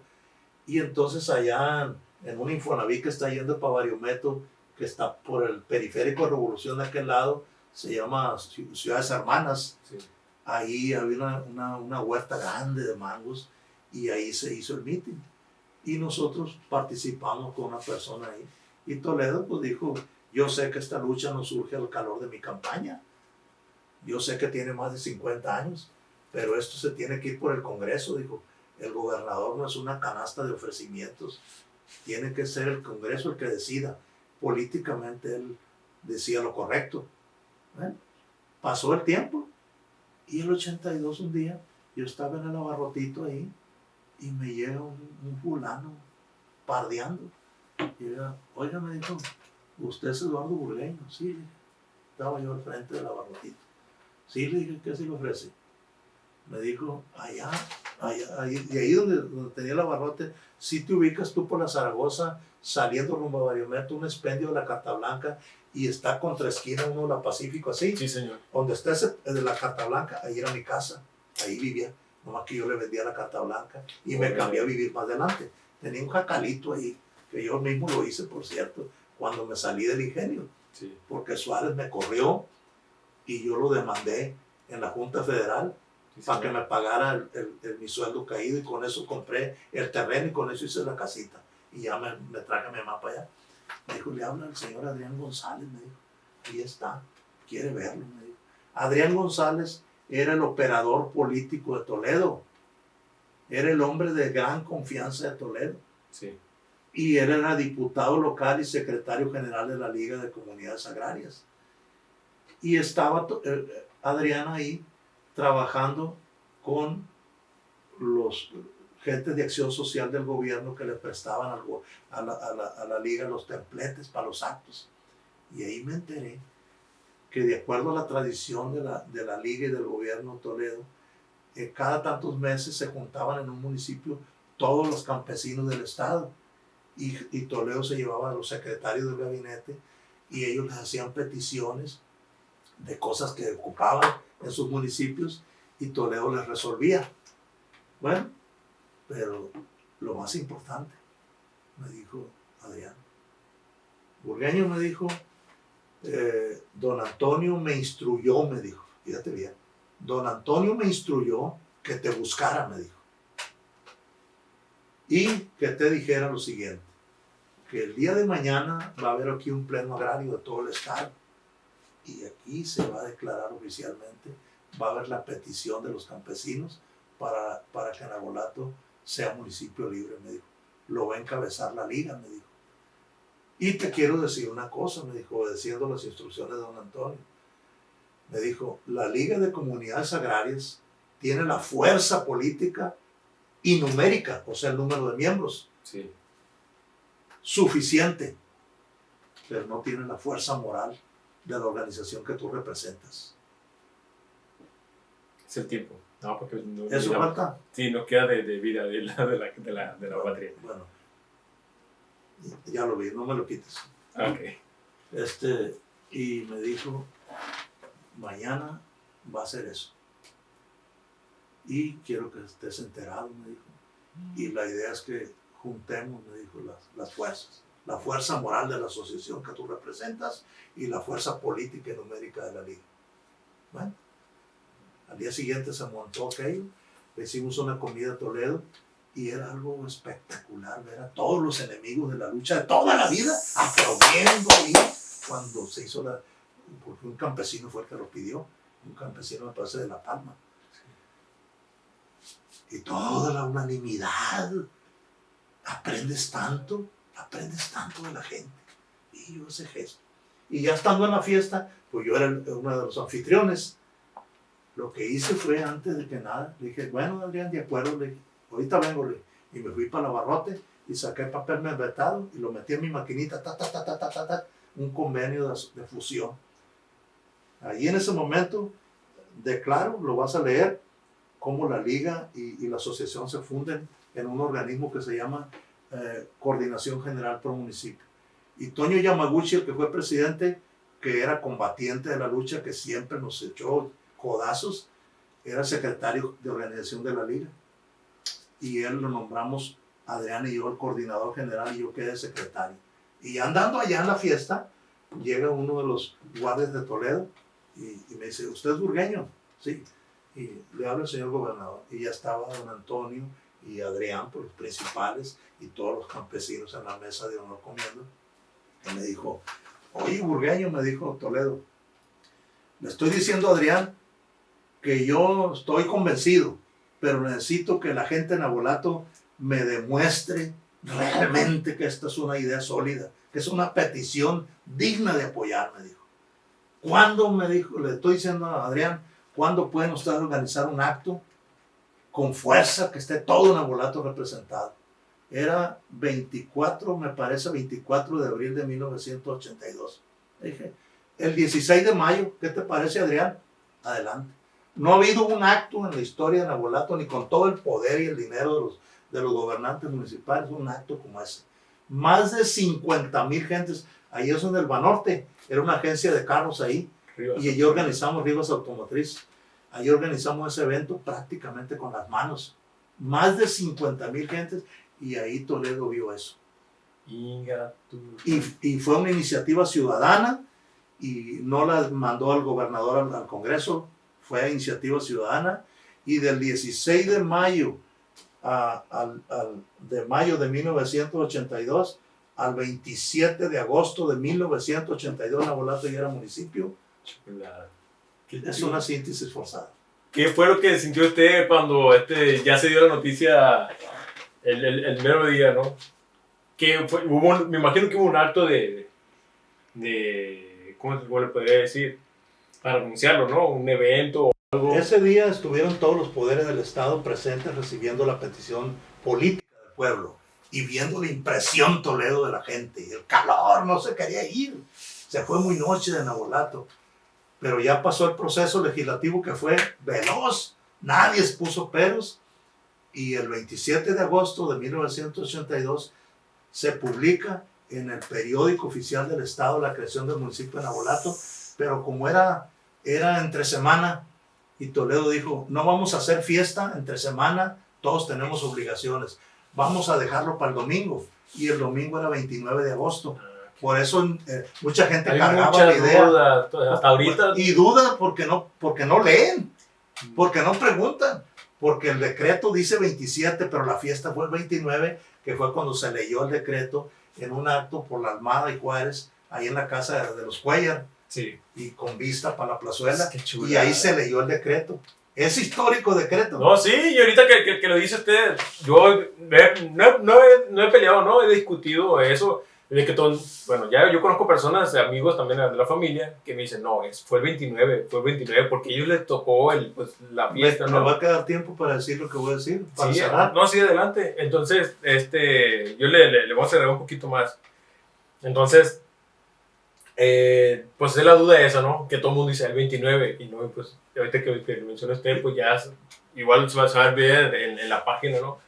Y entonces allá en un Infonavit que está yendo para Bariometo, que está por el periférico de Revolución de aquel lado, se llama Ciudades Hermanas. Sí. Ahí había una huerta grande de mangos y ahí se hizo el meeting. Y nosotros participamos con una persona ahí. Y Toledo pues dijo, yo sé que esta lucha no surge al calor de mi campaña. Yo sé que tiene más de 50 años, pero esto se tiene que ir por el Congreso, dijo. El gobernador no es una canasta de ofrecimientos. Tiene que ser el Congreso el que decida. Políticamente él decía lo correcto. Pasó el tiempo y el 82 un día yo estaba en el abarrotito ahí y me llega un fulano pardeando. Y yo, oiga, me dijo, ¿usted es Eduardo Burgueño? Sí, estaba yo al frente del abarrotito. Sí, le dije, ¿qué se le ofrece? Me dijo, allá, y ahí donde tenía el abarrote, si te ubicas tú por la Zaragoza, saliendo rumbo a Bariometo, un expendio de la Carta Blanca, y está contra esquina uno de la Pacífico, así. Sí, señor. Donde está ese de la Carta Blanca, ahí era mi casa, ahí vivía, nomás que yo le vendía la Carta Blanca, y me cambié a vivir más adelante. Tenía un jacalito ahí, que yo mismo lo hice, por cierto, cuando me salí del ingenio, sí. Porque Suárez me corrió, y yo lo demandé en la Junta Federal, para que me pagara mi sueldo caído, y con eso compré el terreno y con eso hice la casita. Y ya me traje a mi mamá para allá. Me dijo, le habla el señor Adrián González, me dijo. Ahí está, quiere verlo, me dijo. Adrián González era el operador político de Toledo. Era el hombre de gran confianza de Toledo. Sí. Y él era diputado local y secretario general de la Liga de Comunidades Agrarias. Y estaba Adrián ahí trabajando con los gentes de acción social del gobierno que le prestaban a la liga los templetes para los actos. Y ahí me enteré que de acuerdo a la tradición de la liga y del gobierno de Toledo, cada tantos meses se juntaban en un municipio todos los campesinos del estado, y Toledo se llevaba a los secretarios del gabinete y ellos les hacían peticiones de cosas que ocupaban en sus municipios y Toledo les resolvía. Bueno, pero lo más importante, me dijo Adrián Burgueño, me dijo, don Antonio me instruyó, me dijo, fíjate bien, don Antonio me instruyó que te buscara, me dijo, y que te dijera lo siguiente, que el día de mañana va a haber aquí un pleno agrario de todo el estado, y aquí se va a declarar oficialmente, va a haber la petición de los campesinos para que Navolato sea municipio libre, me dijo. Lo va a encabezar la liga, me dijo. Y te quiero decir una cosa, me dijo, obedeciendo las instrucciones de don Antonio. Me dijo, la Liga de Comunidades Agrarias tiene la fuerza política y numérica, o sea, el número de miembros, sí, suficiente, pero no tiene la fuerza moral de la organización que tú representas. Es el tiempo. No, porque no, ¿Eso falta? Sí, no queda de vida de la patria. Bueno, ya lo vi, no me lo quites. Okay. Y me dijo, mañana va a ser eso. Y quiero que estés enterado, me dijo. Y la idea es que juntemos, me dijo, las fuerzas. La fuerza moral de la asociación que tú representas y la fuerza política y numérica de la liga. Bueno, al día siguiente se montó aquello, le hicimos una comida a Toledo y era algo espectacular ver a todos los enemigos de la lucha de toda la vida aplaudiendo ahí cuando se hizo porque un campesino fue el que lo pidió, un campesino me parece de La Palma. Y toda la unanimidad, aprendes tanto de la gente. Y yo ese gesto. Y ya estando en la fiesta, pues yo era uno de los anfitriones. Lo que hice fue, antes de que nada, le dije, bueno, Adrián, de acuerdo, le dije, ahorita vengo, y me fui para el abarrote y saqué el papel membretado y lo metí en mi maquinita, un convenio de fusión. Ahí en ese momento declaro, lo vas a leer, cómo la liga y la asociación se funden en un organismo que se llama Coordinación General Pro Municipio. Y Toño Yamaguchi, el que fue presidente, que era combatiente de la lucha, que siempre nos echó codazos, era secretario de organización de la liga. Y él lo nombramos, Adrián y yo, el coordinador general, y yo quedé secretario. Y andando allá en la fiesta, llega uno de los guardias de Toledo y me dice, ¿usted es burgueño? Sí. Y le habla el señor gobernador. Y ya estaba don Antonio y Adrián, por los principales, y todos los campesinos en la mesa de honor comiendo. Y me dijo, oye, burgueño, me dijo Toledo, le estoy diciendo a Adrián que yo estoy convencido, pero necesito que la gente en Navolato me demuestre realmente que esta es una idea sólida, que es una petición digna de apoyar, me dijo. ¿Cuándo, me dijo, le estoy diciendo a Adrián, cuándo pueden ustedes organizar un acto con fuerza, que esté todo Navolato representado? Era 24, me parece, 24 de abril de 1982. Le dije, el 16 de mayo, ¿qué te parece, Adrián? Adelante. No ha habido un acto en la historia de Navolato, ni con todo el poder y el dinero de los gobernantes municipales, un acto como ese. Más de 50,000 gentes. Ahí es en el Banorte, era una agencia de carros ahí, Rivas. Y allí organizamos Rivas Automotriz. Ahí organizamos ese evento prácticamente con las manos. Más de 50,000 gentes, y ahí Toledo vio eso. Y fue una iniciativa ciudadana, y no la mandó al gobernador al Congreso, fue iniciativa ciudadana, y del 16 de mayo de mayo de 1982 al 27 de agosto de 1982 Navolato ya era municipio. Es una síntesis forzada. ¿Qué fue lo que sintió usted cuando ya se dio la noticia el mero día, no? Que me imagino que hubo un acto de ¿cómo le podría decir? Para anunciarlo, ¿no? Un evento o algo. Ese día estuvieron todos los poderes del Estado presentes recibiendo la petición política del pueblo y viendo la impresión Toledo de la gente. Y el calor, no se quería ir. Se fue muy noche de Navolato. Pero ya pasó el proceso legislativo que fue veloz. Nadie puso peros. Y el 27 de agosto de 1982 se publica en el periódico oficial del Estado la creación del municipio de Navolato. Pero como era entre semana, y Toledo dijo, no vamos a hacer fiesta entre semana, todos tenemos obligaciones, vamos a dejarlo para el domingo. Y el domingo era 29 de agosto. Por eso mucha gente cargaba la idea. Duda, hasta ahorita. Y duda porque no leen, porque no preguntan, porque el decreto dice 27, pero la fiesta fue el 29, que fue cuando se leyó el decreto en un acto por la Almada y Juárez, ahí en la casa de los Cuellar. Sí. Y con vista para la plazuela. Y ahí se leyó el decreto. Es histórico decreto. No, sí, y ahorita que lo dice usted, yo no he peleado, no he discutido eso. De que bueno, ya yo conozco personas, amigos también de la familia, que me dicen, no, fue el 29, porque a ellos les tocó la fiesta. Me va a quedar tiempo para decir lo que voy a decir, para sí, cerrar. No, sí, adelante. Entonces, yo le voy a cerrar un poquito más. Entonces, pues es la duda esa, ¿no? Que todo el mundo dice el 29, y no, pues ahorita que menciona usted, pues ya igual se va a ver en la página, ¿no?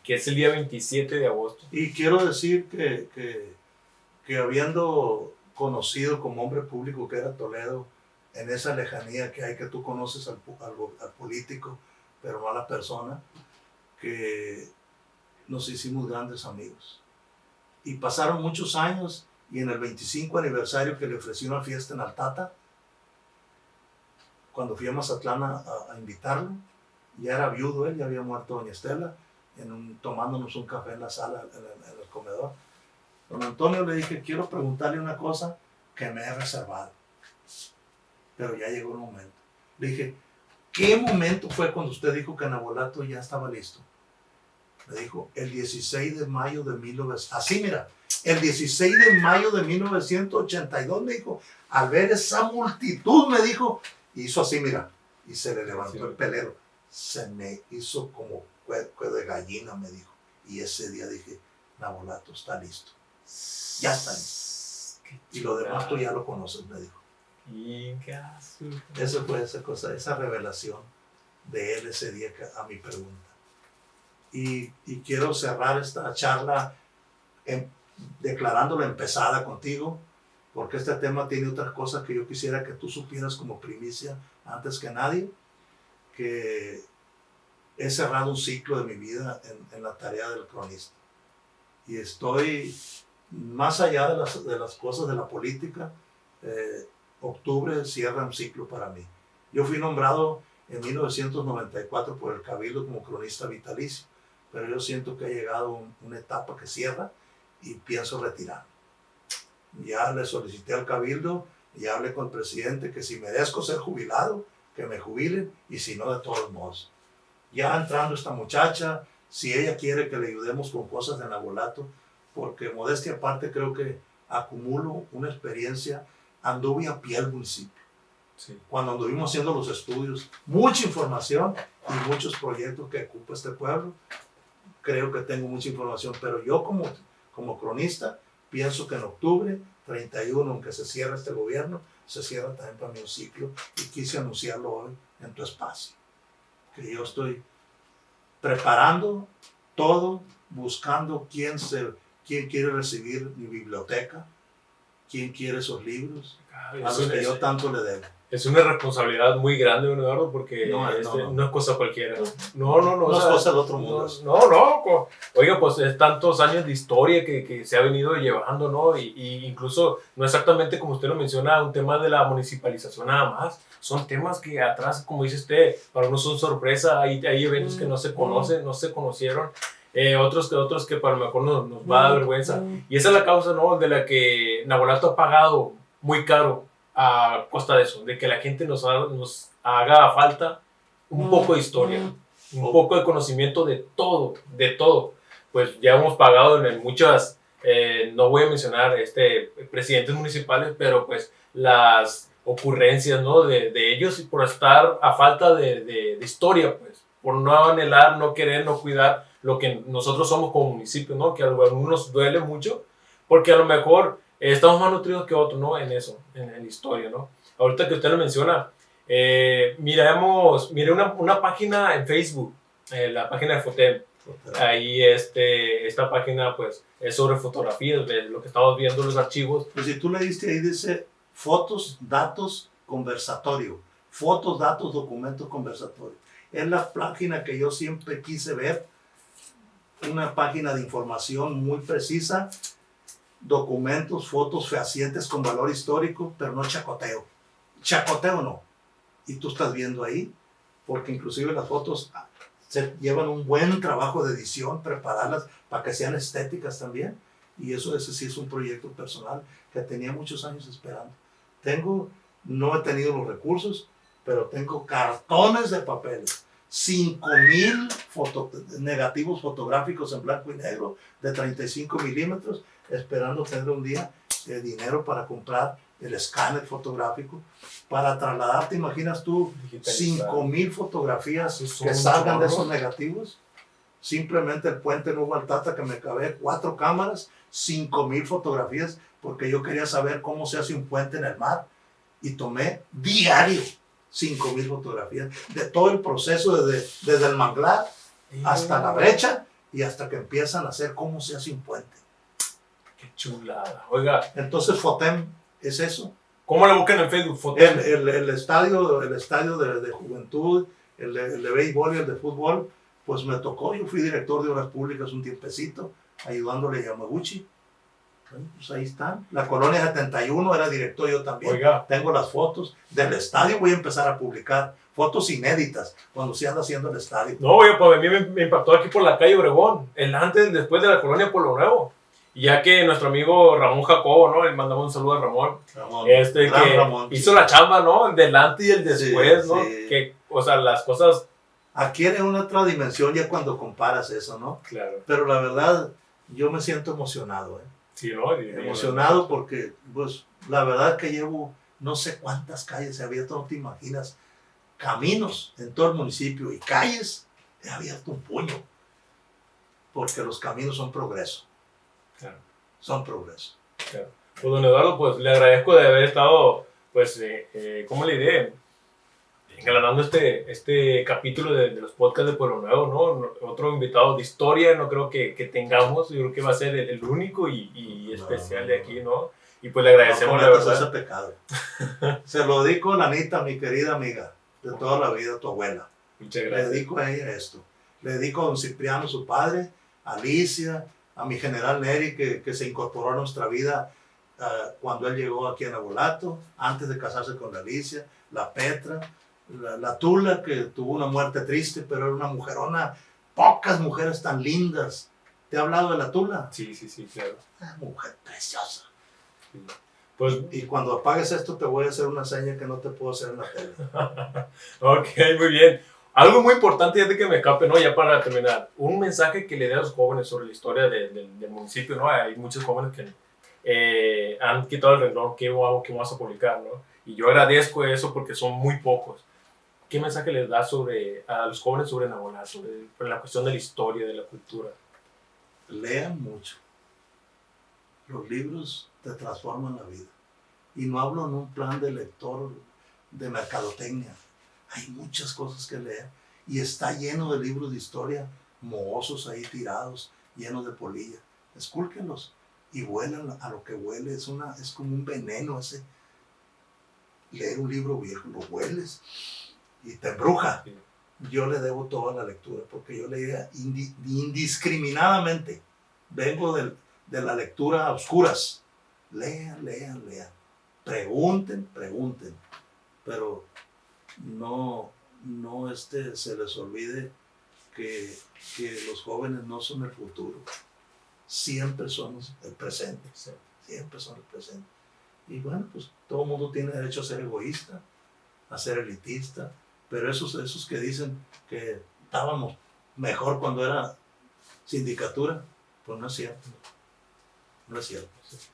Que es el día 27 de agosto. Y quiero decir que habiendo conocido como hombre público que era Toledo, en esa lejanía que hay, que tú conoces al político, pero no a la persona, que nos hicimos grandes amigos. Y pasaron muchos años, y en el 25 aniversario que le ofrecí una fiesta en Altata, cuando fui a Mazatlán a invitarlo, ya era viudo él, ya había muerto doña Estela, tomándonos un café en la sala, en el comedor. Don Antonio, le dije, quiero preguntarle una cosa que me he reservado, pero ya llegó el momento. Le dije, ¿qué momento fue cuando usted dijo que Navolato ya estaba listo? Me dijo, el 16 de mayo de 1900, así mira, el 16 de mayo de 1982, me dijo, al ver esa multitud, me dijo, hizo así, mira, y se le levantó el pelero, se me hizo como cuero de gallina, me dijo, y ese día dije, Navolato está listo, ya está listo, y lo demás tú ya lo conoces, me dijo. Eso fue esa revelación de él ese día a mi pregunta. Y quiero cerrar esta charla declarándola empezada contigo, porque este tema tiene otras cosas que yo quisiera que tú supieras como primicia antes que nadie, que he cerrado un ciclo de mi vida en la tarea del cronista. Y estoy más allá de las cosas de la política. Octubre cierra un ciclo para mí. Yo fui nombrado en 1994 por el Cabildo como cronista vitalicio, pero yo siento que ha llegado una etapa que cierra y pienso retirar. Ya le solicité al Cabildo, ya hablé con el presidente que si merezco ser jubilado, que me jubilen, y si no, de todos modos. Ya entrando esta muchacha, si ella quiere que le ayudemos con cosas de Nabolato, porque modestia aparte creo que acumulo una experiencia, anduve a pie al municipio. Sí. Cuando anduvimos haciendo los estudios, mucha información y muchos proyectos que ocupa este pueblo, creo que tengo mucha información, pero yo como cronista pienso que en octubre 31, aunque se cierre este gobierno, se cierra también para mí un ciclo, y quise anunciarlo hoy en tu espacio, que yo estoy preparando todo, buscando quién quiere recibir mi biblioteca, quién quiere esos libros, a los que yo tanto le debo. Es una responsabilidad muy grande, don Eduardo, porque no es cosa cualquiera. No es cosa del otro mundo. No. Oiga, pues es tantos años de historia que se ha venido llevando, ¿no? Y incluso no exactamente como usted lo menciona, un tema de la municipalización nada más. Son temas que atrás, como dice usted, para uno son sorpresa. Hay eventos que no se conocen, no se conocieron. Otros que para lo mejor nos va a dar vergüenza. Y esa es la causa, ¿no? De la que Nabolato ha pagado muy caro a costa de eso, de que la gente nos haga falta un poco de historia, un poco de conocimiento de todo. Pues ya hemos pagado en muchas, no voy a mencionar presidentes municipales, pero pues las ocurrencias, ¿no? de ellos, y por estar a falta de historia, pues, por no anhelar, no querer, no cuidar lo que nosotros somos como municipio, ¿no? Que a algunos nos duele mucho, porque a lo mejor estamos más nutridos que otros, ¿no? En eso, en la historia, ¿no? Ahorita que usted lo menciona, miré una página en Facebook, la página de Fotem. Ahí esta página pues es sobre fotografías, de lo que estamos viendo en los archivos. Pues si tú le diste ahí, dice fotos, datos, conversatorio. Fotos, datos, documentos, conversatorio. Es la página que yo siempre quise ver. Una página de información muy precisa, documentos, fotos fehacientes con valor histórico, pero no chacoteo. Chacoteo no. Y tú estás viendo ahí, porque inclusive las fotos se llevan un buen trabajo de edición, prepararlas para que sean estéticas también. Y ese sí es un proyecto personal que tenía muchos años esperando. No he tenido los recursos, pero tengo cartones de papeles. 5,000 negativos fotográficos en blanco y negro de 35 milímetros, esperando tener un día dinero para comprar el escáner fotográfico, para trasladar, ¿te imaginas tú 5,000 fotografías que salgan de esos negativos? Simplemente el puente Nuevo Altata, que me cabé 4 cámaras, 5,000 fotografías, porque yo quería saber cómo se hace un puente en el mar, y tomé diario 5,000 fotografías de todo el proceso, desde el manglar hasta la brecha y hasta que empiezan a hacer cómo se hace un puente. Qué chulada. Oiga, entonces Fotem es eso. ¿Cómo le buscan en Facebook? Fotem. El estadio de juventud, el de béisbol y el de fútbol, pues me tocó. Yo fui director de obras públicas un tiempecito, ayudándole a Yamaguchi. Bueno, pues ahí están. La Colonia 71 era director yo también. Oiga. Tengo las fotos del estadio. Voy a empezar a publicar fotos inéditas cuando se anda haciendo el estadio. No, oye, pues a mí me impactó aquí por la calle Obregón, el antes y después de la Colonia Pueblo Nuevo. Ya que nuestro amigo Ramón Jacobo, ¿no? Le mandamos un saludo a Ramón. Que Ramón, hizo la chamba, ¿no? Del antes y el después, sí, ¿no? Sí. Que, o sea, las cosas adquiere una otra dimensión ya cuando comparas eso, ¿no? Claro. Pero la verdad, yo me siento emocionado, ¿eh? Sí, ¿no? Emocionado porque, pues, la verdad que llevo no sé cuántas calles he abierto, no te imaginas, caminos en todo el municipio y calles, he abierto un puño, porque los caminos son progreso. Claro. Son progreso. Claro. Pues, don Eduardo, pues, le agradezco de haber estado, pues, ¿cómo le diré? Engalanando este capítulo de los podcasts de Pueblo Nuevo, ¿no? Otro invitado de historia, no creo que tengamos, yo creo que va a ser el único y especial de aquí, ¿no? Y pues le agradecemos, la verdad. Ese pecado. Se lo dedico a Anita, mi querida amiga, de toda la vida, tu abuela. Muchas Le gracias. dedico a ella esto. Le dedico a don Cipriano, su padre, a Alicia, a mi general Neri, que se incorporó a nuestra vida cuando él llegó aquí a Nabolato, antes de casarse con la Alicia, la Petra, la Tula, que tuvo una muerte triste, pero era una mujerona, pocas mujeres tan lindas. ¿Te he hablado de la Tula? Sí, claro. Una mujer preciosa. Sí. Pues, Y cuando apagues esto te voy a hacer una seña que no te puedo hacer en la tele. ok, muy bien. Algo muy importante, ya de que me escape, ¿no? Ya para terminar, un mensaje que le dé a los jóvenes sobre la historia del municipio, ¿no? Hay muchos jóvenes que han quitado el renglón, ¿qué hago, qué vas a publicar, ¿no? Y yo agradezco eso porque son muy pocos. ¿Qué mensaje les da a los jóvenes sobre Navojoa, sobre la cuestión de la historia, de la cultura? Lean mucho. Los libros te transforman la vida. Y no hablo en un plan de lector de mercadotecnia. Hay muchas cosas que leer. Y está lleno de libros de historia, mohosos ahí tirados, llenos de polilla. Escúlquenlos y vuelan a lo que huele. Es como un veneno ese. Leer un libro viejo, lo hueles y te embruja. Sí. Yo le debo toda la lectura porque yo leía indiscriminadamente. Vengo de la lectura a oscuras. Lean. Pregunten. Pero no se les olvide que los jóvenes no son el futuro. Siempre somos el presente. Siempre son el presente. Y bueno, pues todo el mundo tiene derecho a ser egoísta, a ser elitista, pero esos que dicen que estábamos mejor cuando era sindicatura, pues no es cierto. No es cierto.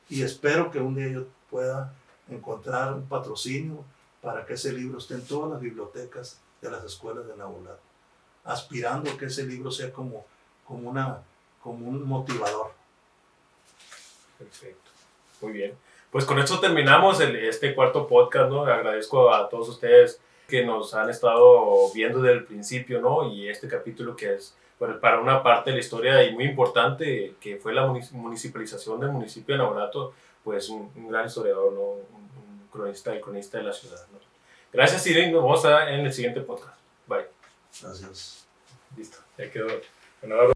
Y espero que un día yo pueda encontrar un patrocinio para que ese libro esté en todas las bibliotecas de las escuelas de Navojoa, aspirando a que ese libro sea como un motivador. Perfecto. Muy bien. Pues con esto terminamos este cuarto podcast, ¿no? Agradezco a todos ustedes que nos han estado viendo desde el principio, ¿no? Y este capítulo que es para una parte de la historia y muy importante, que fue la municipalización del municipio de Navolato, pues un gran historiador, ¿no? Un cronista, el cronista de la ciudad, ¿no? Gracias, Irene. Nos vemos en el siguiente podcast. Bye. Gracias. Listo. Ya quedó.